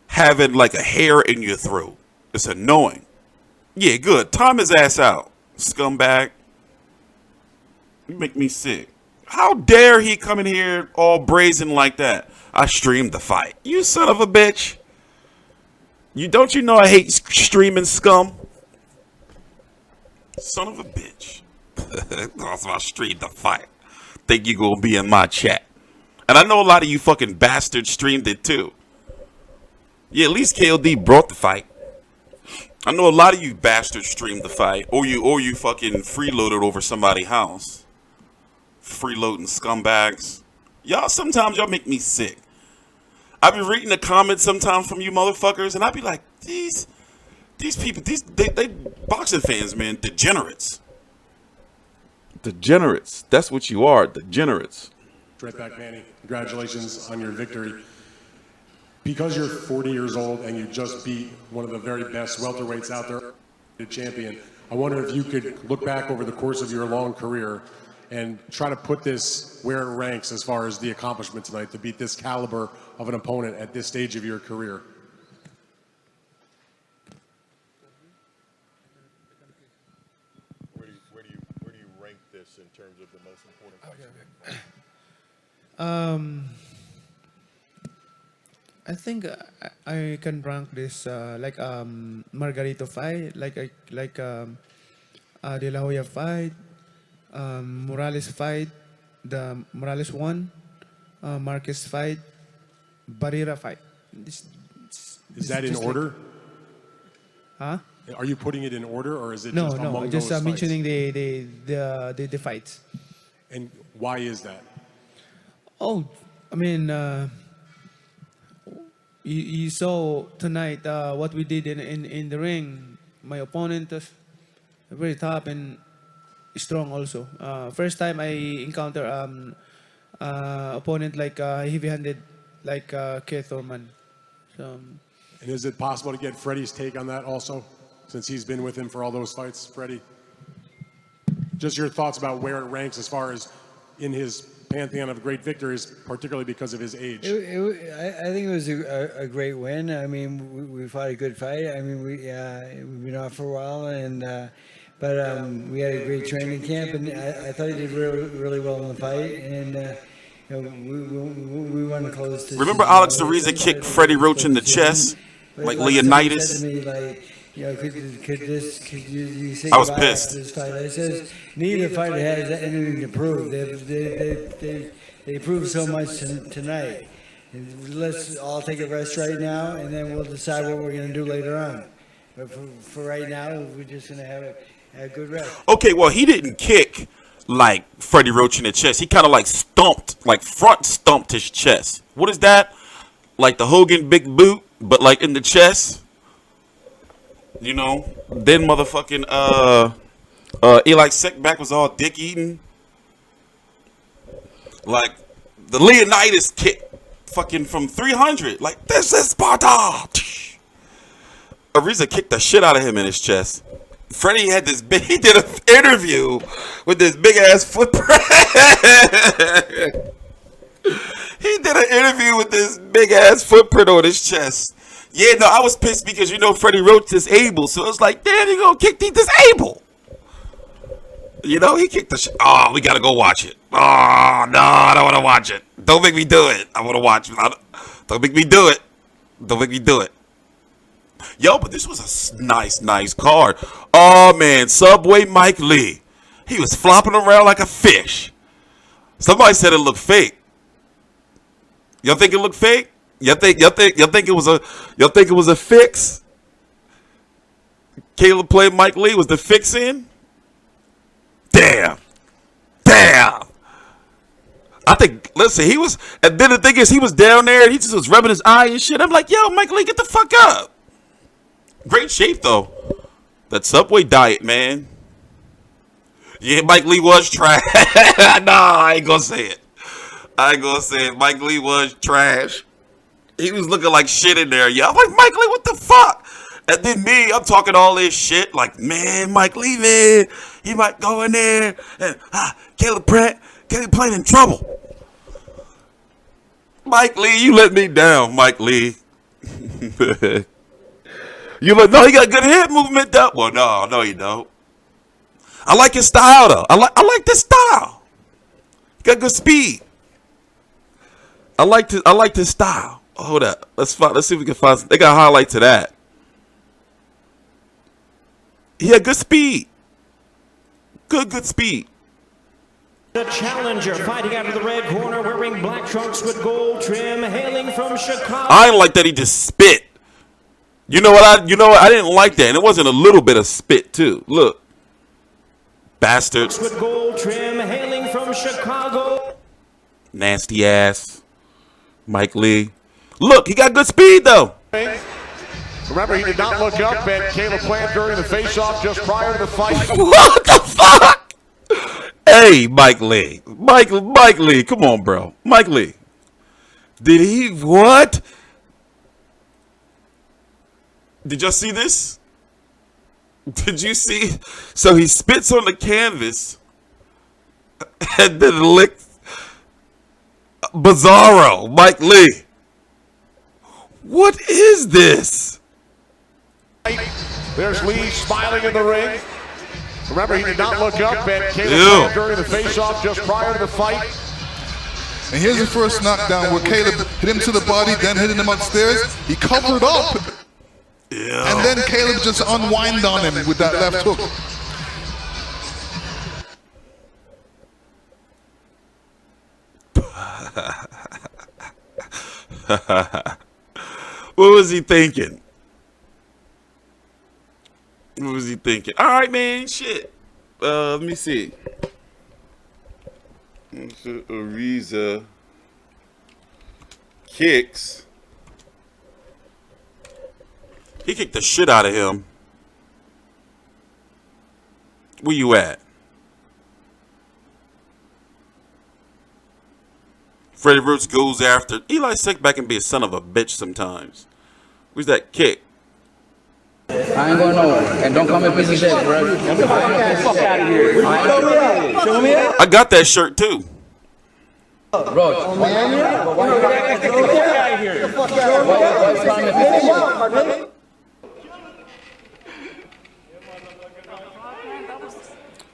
having like a hair in your throat. It's annoying. Yeah, good. Time his ass out, scumbag. You make me sick. How dare he come in here all brazen like that? I streamed the fight. You son of a bitch. Don't you know I hate streaming scum? Son of a bitch. That's why I streamed the fight. Think you gonna be in my chat. And I know a lot of you fucking bastards streamed it too. Yeah, at least KLD brought the fight. I know a lot of you bastards streamed the fight. Or you fucking freeloaded over somebody's house. Freeloading scumbags. Sometimes y'all make me sick. I be reading the comments sometimes from you motherfuckers, and I be like, these people, they boxing fans, man, degenerates. Degenerates. That's what you are, degenerates. Straight back, Manny. Congratulations on your victory. Because you're 40 years old and you just beat one of the very best welterweights out there, the champion, I wonder if you could look back over the course of your long career and try to put this where it ranks as far as the accomplishment tonight to beat this caliber of an opponent at this stage of your career. Where do you rank this in terms of the most important fights? I think I can rank this like Margarito fight, like De La Hoya fight, Morales fight, the Morales one, Marquez fight, Barrera fight. Is that in order? Huh? Are you putting it in order, or is it No, just no. among Just those mentioning fights? the fights. And why is that? Oh, I mean, you saw tonight what we did in the ring. My opponent was very tough and strong also. First time I encounter opponent like heavy-handed like Thurman. So. And is it possible to get Freddie's take on that also, since he's been with him for all those fights, Freddie? Just your thoughts about where it ranks as far as in his pantheon of great victories, particularly because of his age. I think it was a great win. I mean, we fought a good fight. I mean, we've been off for a while, and but we had a great training camp, and I thought he did really well in the fight, and you know, we won close to. Remember Alex Ariza kicked Freddie Roach in the chest, like Leonidas? You know, could you say I was goodbye pissed. after this fight? I says neither fighter has anything to prove. They proved so much tonight. And let's all take a rest right now, and then we'll decide what we're going to do later on. But for right now, we're just going to have a good rest. Okay, well, he didn't kick like Freddie Roach in the chest. He kind of like stumped, like front stumped his chest. What is that? Like the Hogan big boot, but like in the chest. You know, then motherfucking Eli Sekback was all dick eating. Like the Leonidas kick fucking from 300. Like, this is Sparta. Ariza kicked the shit out of him in his chest. Freddie had this big, he did an interview with this big ass footprint. He did an interview with this big ass footprint on his chest. Yeah, no, I was pissed because, you know, Freddie Roach disabled. So it was like, damn, he gonna kick the disabled. You know, he kicked the shit. Oh, we gotta go watch it. Oh, no, I don't want to watch it. Don't make me do it. I want to watch it. Don't make me do it. Don't make me do it. Yo, but this was a nice card. Oh, man, Subway Mike Lee. He was flopping around like a fish. Somebody said it looked fake. Y'all think it looked fake? Y'all think it was a fix? Caleb played Mike Lee. Was the fix in? Damn. I think, listen, he was, and then the thing is, he was down there and he just was rubbing his eye and shit. I'm like, yo, Mike Lee, get the fuck up. Great shape, though. That Subway diet, man. Yeah, Mike Lee was trash. No, I ain't gonna say it. Mike Lee was trash. He was looking like shit in there. Yeah, I'm like, Mike Lee, what the fuck? And then me, I'm talking all this shit. Like, man, Mike Lee, man, he might go in there. And Caleb playing in trouble. Mike Lee, you let me down, Mike Lee. No, he got good head movement, though. Well, no, you don't. I like his style, though. I like this style. He got good speed. I like his style. Hold up. Let's see if we can find. They got highlights of that. He had good speed. Good speed. The challenger fighting out of the red corner, wearing black trunks with gold trim, hailing from Chicago. I didn't like that he just spit. You know what? I didn't like that, and it wasn't a little bit of spit too. Look, bastards. With gold trim, hailing from Chicago. Nasty ass, Mike Lee. Look, he got good speed though. Remember, he did not look up at Caleb Plant during the face-off just prior to the fight. What the fuck? Hey, Mike Lee. Mike Lee, come on, bro. Mike Lee. Did he what? Did y'all see this? Did you see? So he spits on the canvas and then licks Bizarro, Mike Lee. What is this? There's Lee smiling in the ring. Remember, he did not look up at Caleb during the face-off just prior to the fight. And here's the first knockdown where Caleb hit him to the body, then hit him upstairs. He covered up. And then Caleb just unwind on him with that left hook. What was he thinking? What was he thinking? All right, man. Shit. Let me see. Ariza kicks. He kicked the shit out of him. Where you at? Freddie Roots goes after. Eli Seckback can be a son of a bitch sometimes. Where's that kick? I ain't going nowhere. And don't call me a piece of shit, bro. Get the fuck out of here. Show me out. I got that shirt too. Bro, get the fuck out of here.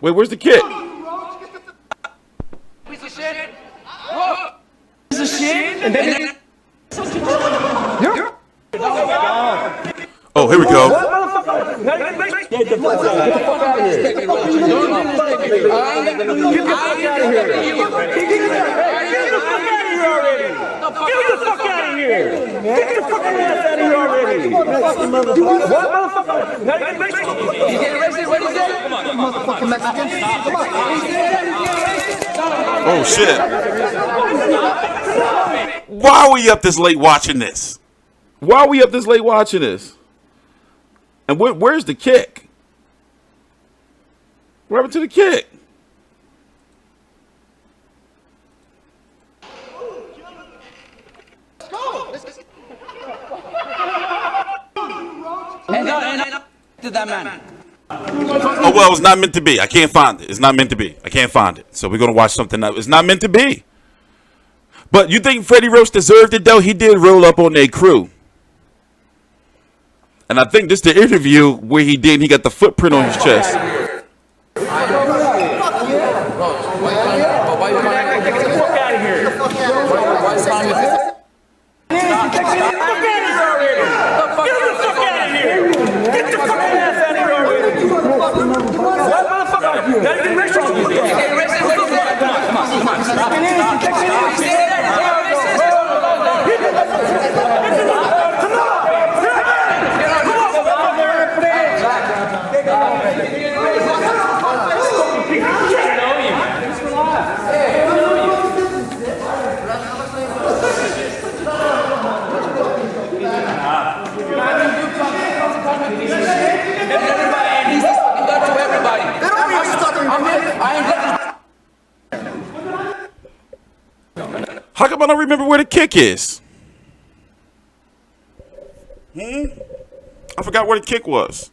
Wait, where's the kick? Piece of shit. Piece of shit. And then oh, here we go. Get the fuck out of here. Get the fuck out of here. Get the fuck out of here. Get the fuck out of here. Get the fucking ass out of here already. What motherfucker? You getting arrested? What is that? Motherfucking Mexican. Come on. Oh shit. Why are we up this late watching this? Why are we up this late watching this? And where's the kick? What happened to the kick? To that man. Oh, well, it's not meant to be. I can't find it. It's not meant to be. I can't find it. So we're going to watch something that it's not meant to be. But you think Freddie Roach deserved it, though? He did roll up on their crew. And I think this is the interview where he got the footprint on his chest. How come I don't remember where the kick is? I forgot where the kick was.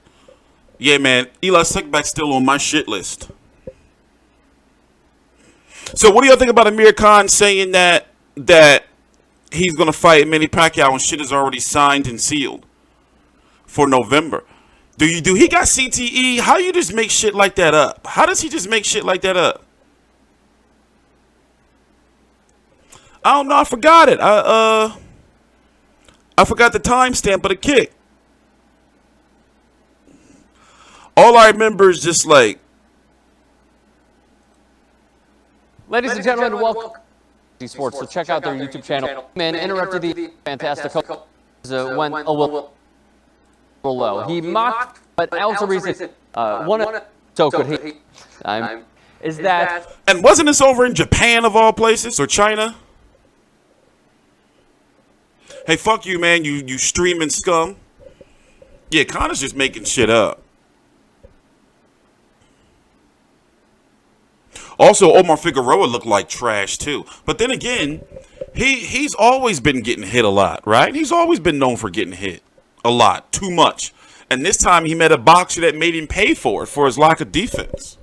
Yeah, man. Eli Seckback's still on my shit list. So what do y'all think about Amir Khan saying that he's going to fight Manny Pacquiao and shit is already signed and sealed for November? Do he got CTE? How you just make shit like that up? How does he just make shit like that up? I don't know. I forgot it. I forgot the timestamp of the kick. All I remember is just like. Ladies and gentlemen, welcome to Sports. So check out their YouTube channel. Man interrupted the fantastic. Went a little low. He mocked, but also reason so could he. Is that? And wasn't this over in Japan of all places or China? Hey, fuck you, man. You streaming scum. Yeah, Connor's just making shit up. Also, Omar Figueroa looked like trash, too. But then again, he's always been getting hit a lot, right? He's always been known for getting hit a lot, too much. And this time he met a boxer that made him pay for it for his lack of defense.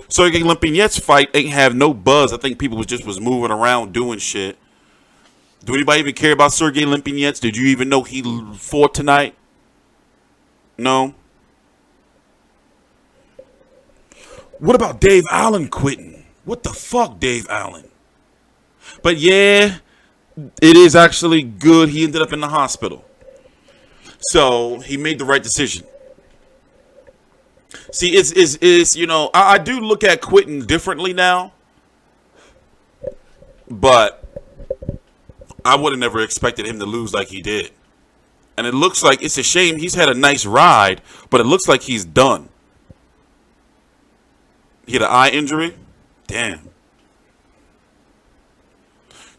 Sergey Lipinets' fight ain't have no buzz. I think people was moving around doing shit. Do anybody even care about Sergey Lipinets? Did you even know he fought tonight? No. What about Dave Allen quitting? What the fuck, Dave Allen? But yeah, it is actually good he ended up in the hospital. So he made the right decision. See, it's you know, I do look at quitting differently now. But I would have never expected him to lose like he did. And it looks like it's a shame. He's had a nice ride, but it looks like he's done. He had an eye injury? Damn.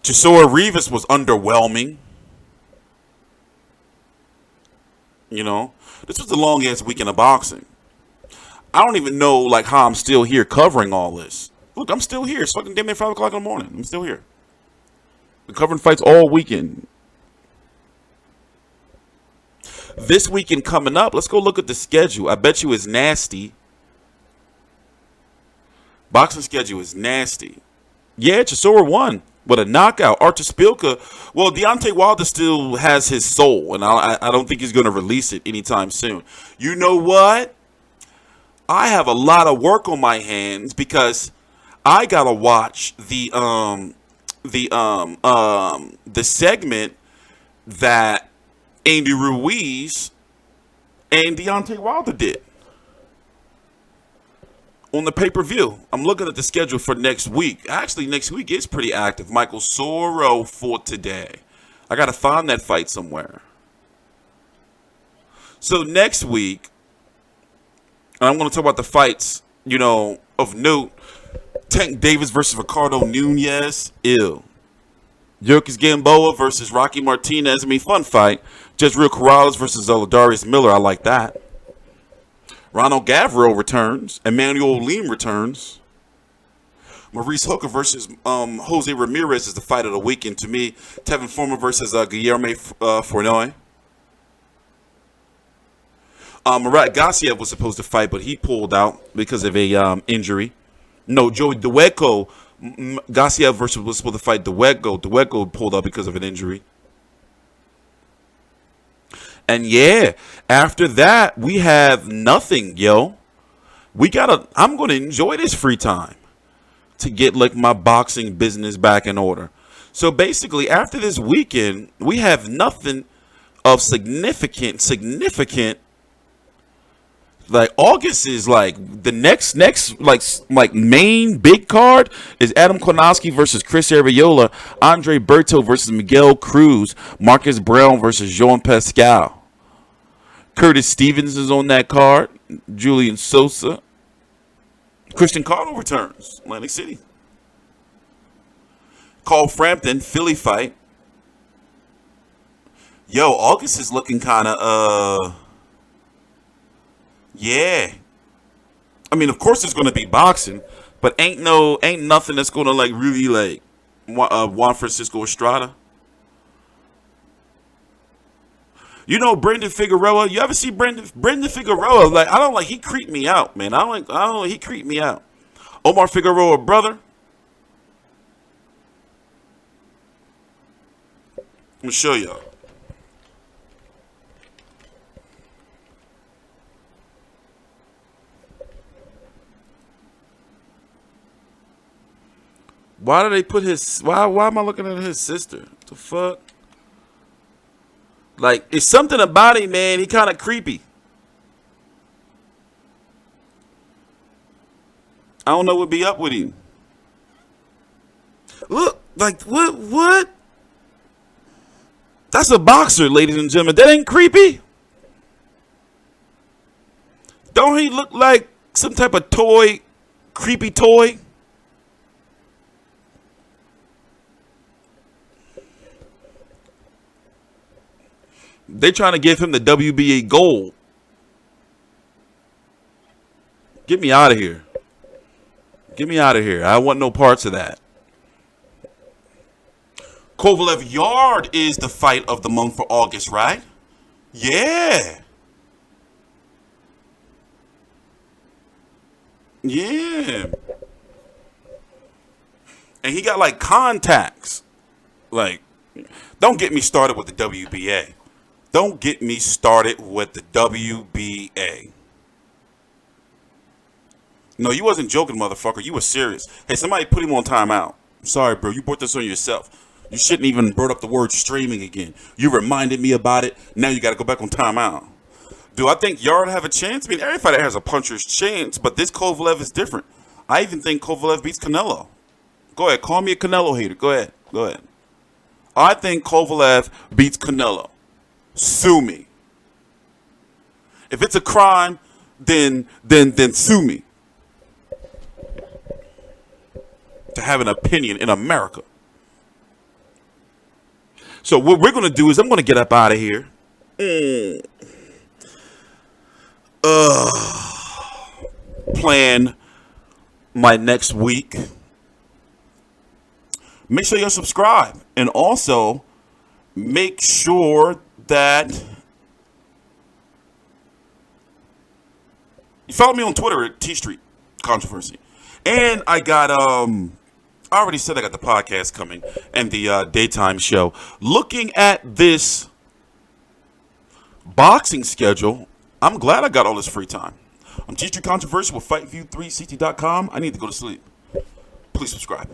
Chisora Rivas was underwhelming. You know, this was the longest weekend of boxing. I don't even know like how I'm still here covering all this. Look, I'm still here. It's fucking damn near 5 o'clock in the morning. I'm still here. We're covering fights all weekend. This weekend coming up, let's go look at the schedule. I bet you it's nasty. Boxing schedule is nasty. Yeah, Chisora won with a knockout. Artur Spilka, well, Deontay Wilder still has his soul, and I don't think he's going to release it anytime soon. You know what? I have a lot of work on my hands because I got to watch the segment that Andy Ruiz and Deontay Wilder did on the pay-per-view. I'm looking at the schedule for next week. Actually, next week is pretty active. Michael Soro fought today. I got to find that fight somewhere. So next week, I'm going to talk about the fights, you know, of note. Tank Davis versus Ricardo Nunez. Ew. Yurkis Gamboa versus Rocky Martinez. I mean, fun fight. Jezreel Corrales versus Darius Miller. I like that. Ronald Gavriel returns. Emmanuel Lim returns. Maurice Hooker versus Jose Ramirez is the fight of the weekend to me. Tevin Foreman versus Guillermo Fournoy. Murat Gassiev was supposed to fight, but he pulled out because of a injury. No, Joey Dueco. Gassiev was supposed to fight Dueco. Dueco pulled out because of an injury. And yeah, after that, we have nothing, yo. I'm going to enjoy this free time to get like my boxing business back in order. So basically, after this weekend, we have nothing of significant. Like August is like the next like main big card is Adam Kownacki versus Chris Arreola, Andre Berto versus Miguel Cruz, Marcus Brown versus Jean Pascal. Curtis Stevens is on that card. Julian Sosa. Christian Cotto returns. Atlantic City. Carl Frampton, Philly fight. Yo, August is looking kind of, yeah. I mean, of course there's going to be boxing, but ain't nothing that's going to like really like Juan Francisco Estrada. You know Brendan Figueroa. You ever see Brendan Figueroa? Like I don't like. He creeped me out, man. I don't like. He creeped me out. Omar Figueroa, brother. Let me show y'all. Why do they put his? Why am I looking at his sister? What the fuck? Like, it's something about him, man. He kind of creepy. I don't know what be up with him. Look, like, what? That's a boxer, ladies and gentlemen. That ain't creepy. Don't he look like some type of toy, creepy toy? They trying to give him the WBA gold. Get me out of here. Get me out of here. I want no parts of that. Kovalev Yard is the fight of the month for August, right? Yeah. Yeah. And he got like contacts. Like, don't get me started with the WBA. Don't get me started with the WBA. No, you wasn't joking, motherfucker. You were serious. Hey, somebody put him on timeout. Sorry, bro. You brought this on yourself. You shouldn't even brought up the word streaming again. You reminded me about it. Now you got to go back on timeout. Do I think Yard have a chance? I mean, every fighter has a puncher's chance, but this Kovalev is different. I even think Kovalev beats Canelo. Go ahead. Call me a Canelo hater. Go ahead. Go ahead. I think Kovalev beats Canelo. Sue me. If it's a crime, then sue me. To have an opinion in America. So what we're going to do is I'm going to get up out of here. Plan my next week. Make sure you're subscribed. And also, make sure that you follow me on Twitter at TstreeT Controversy. And I got, I already said I got the podcast coming and the daytime show. Looking at this boxing schedule, I'm glad I got all this free time. I'm TstreeT Controversy with FightView3CT.com. I need to go to sleep. Please subscribe.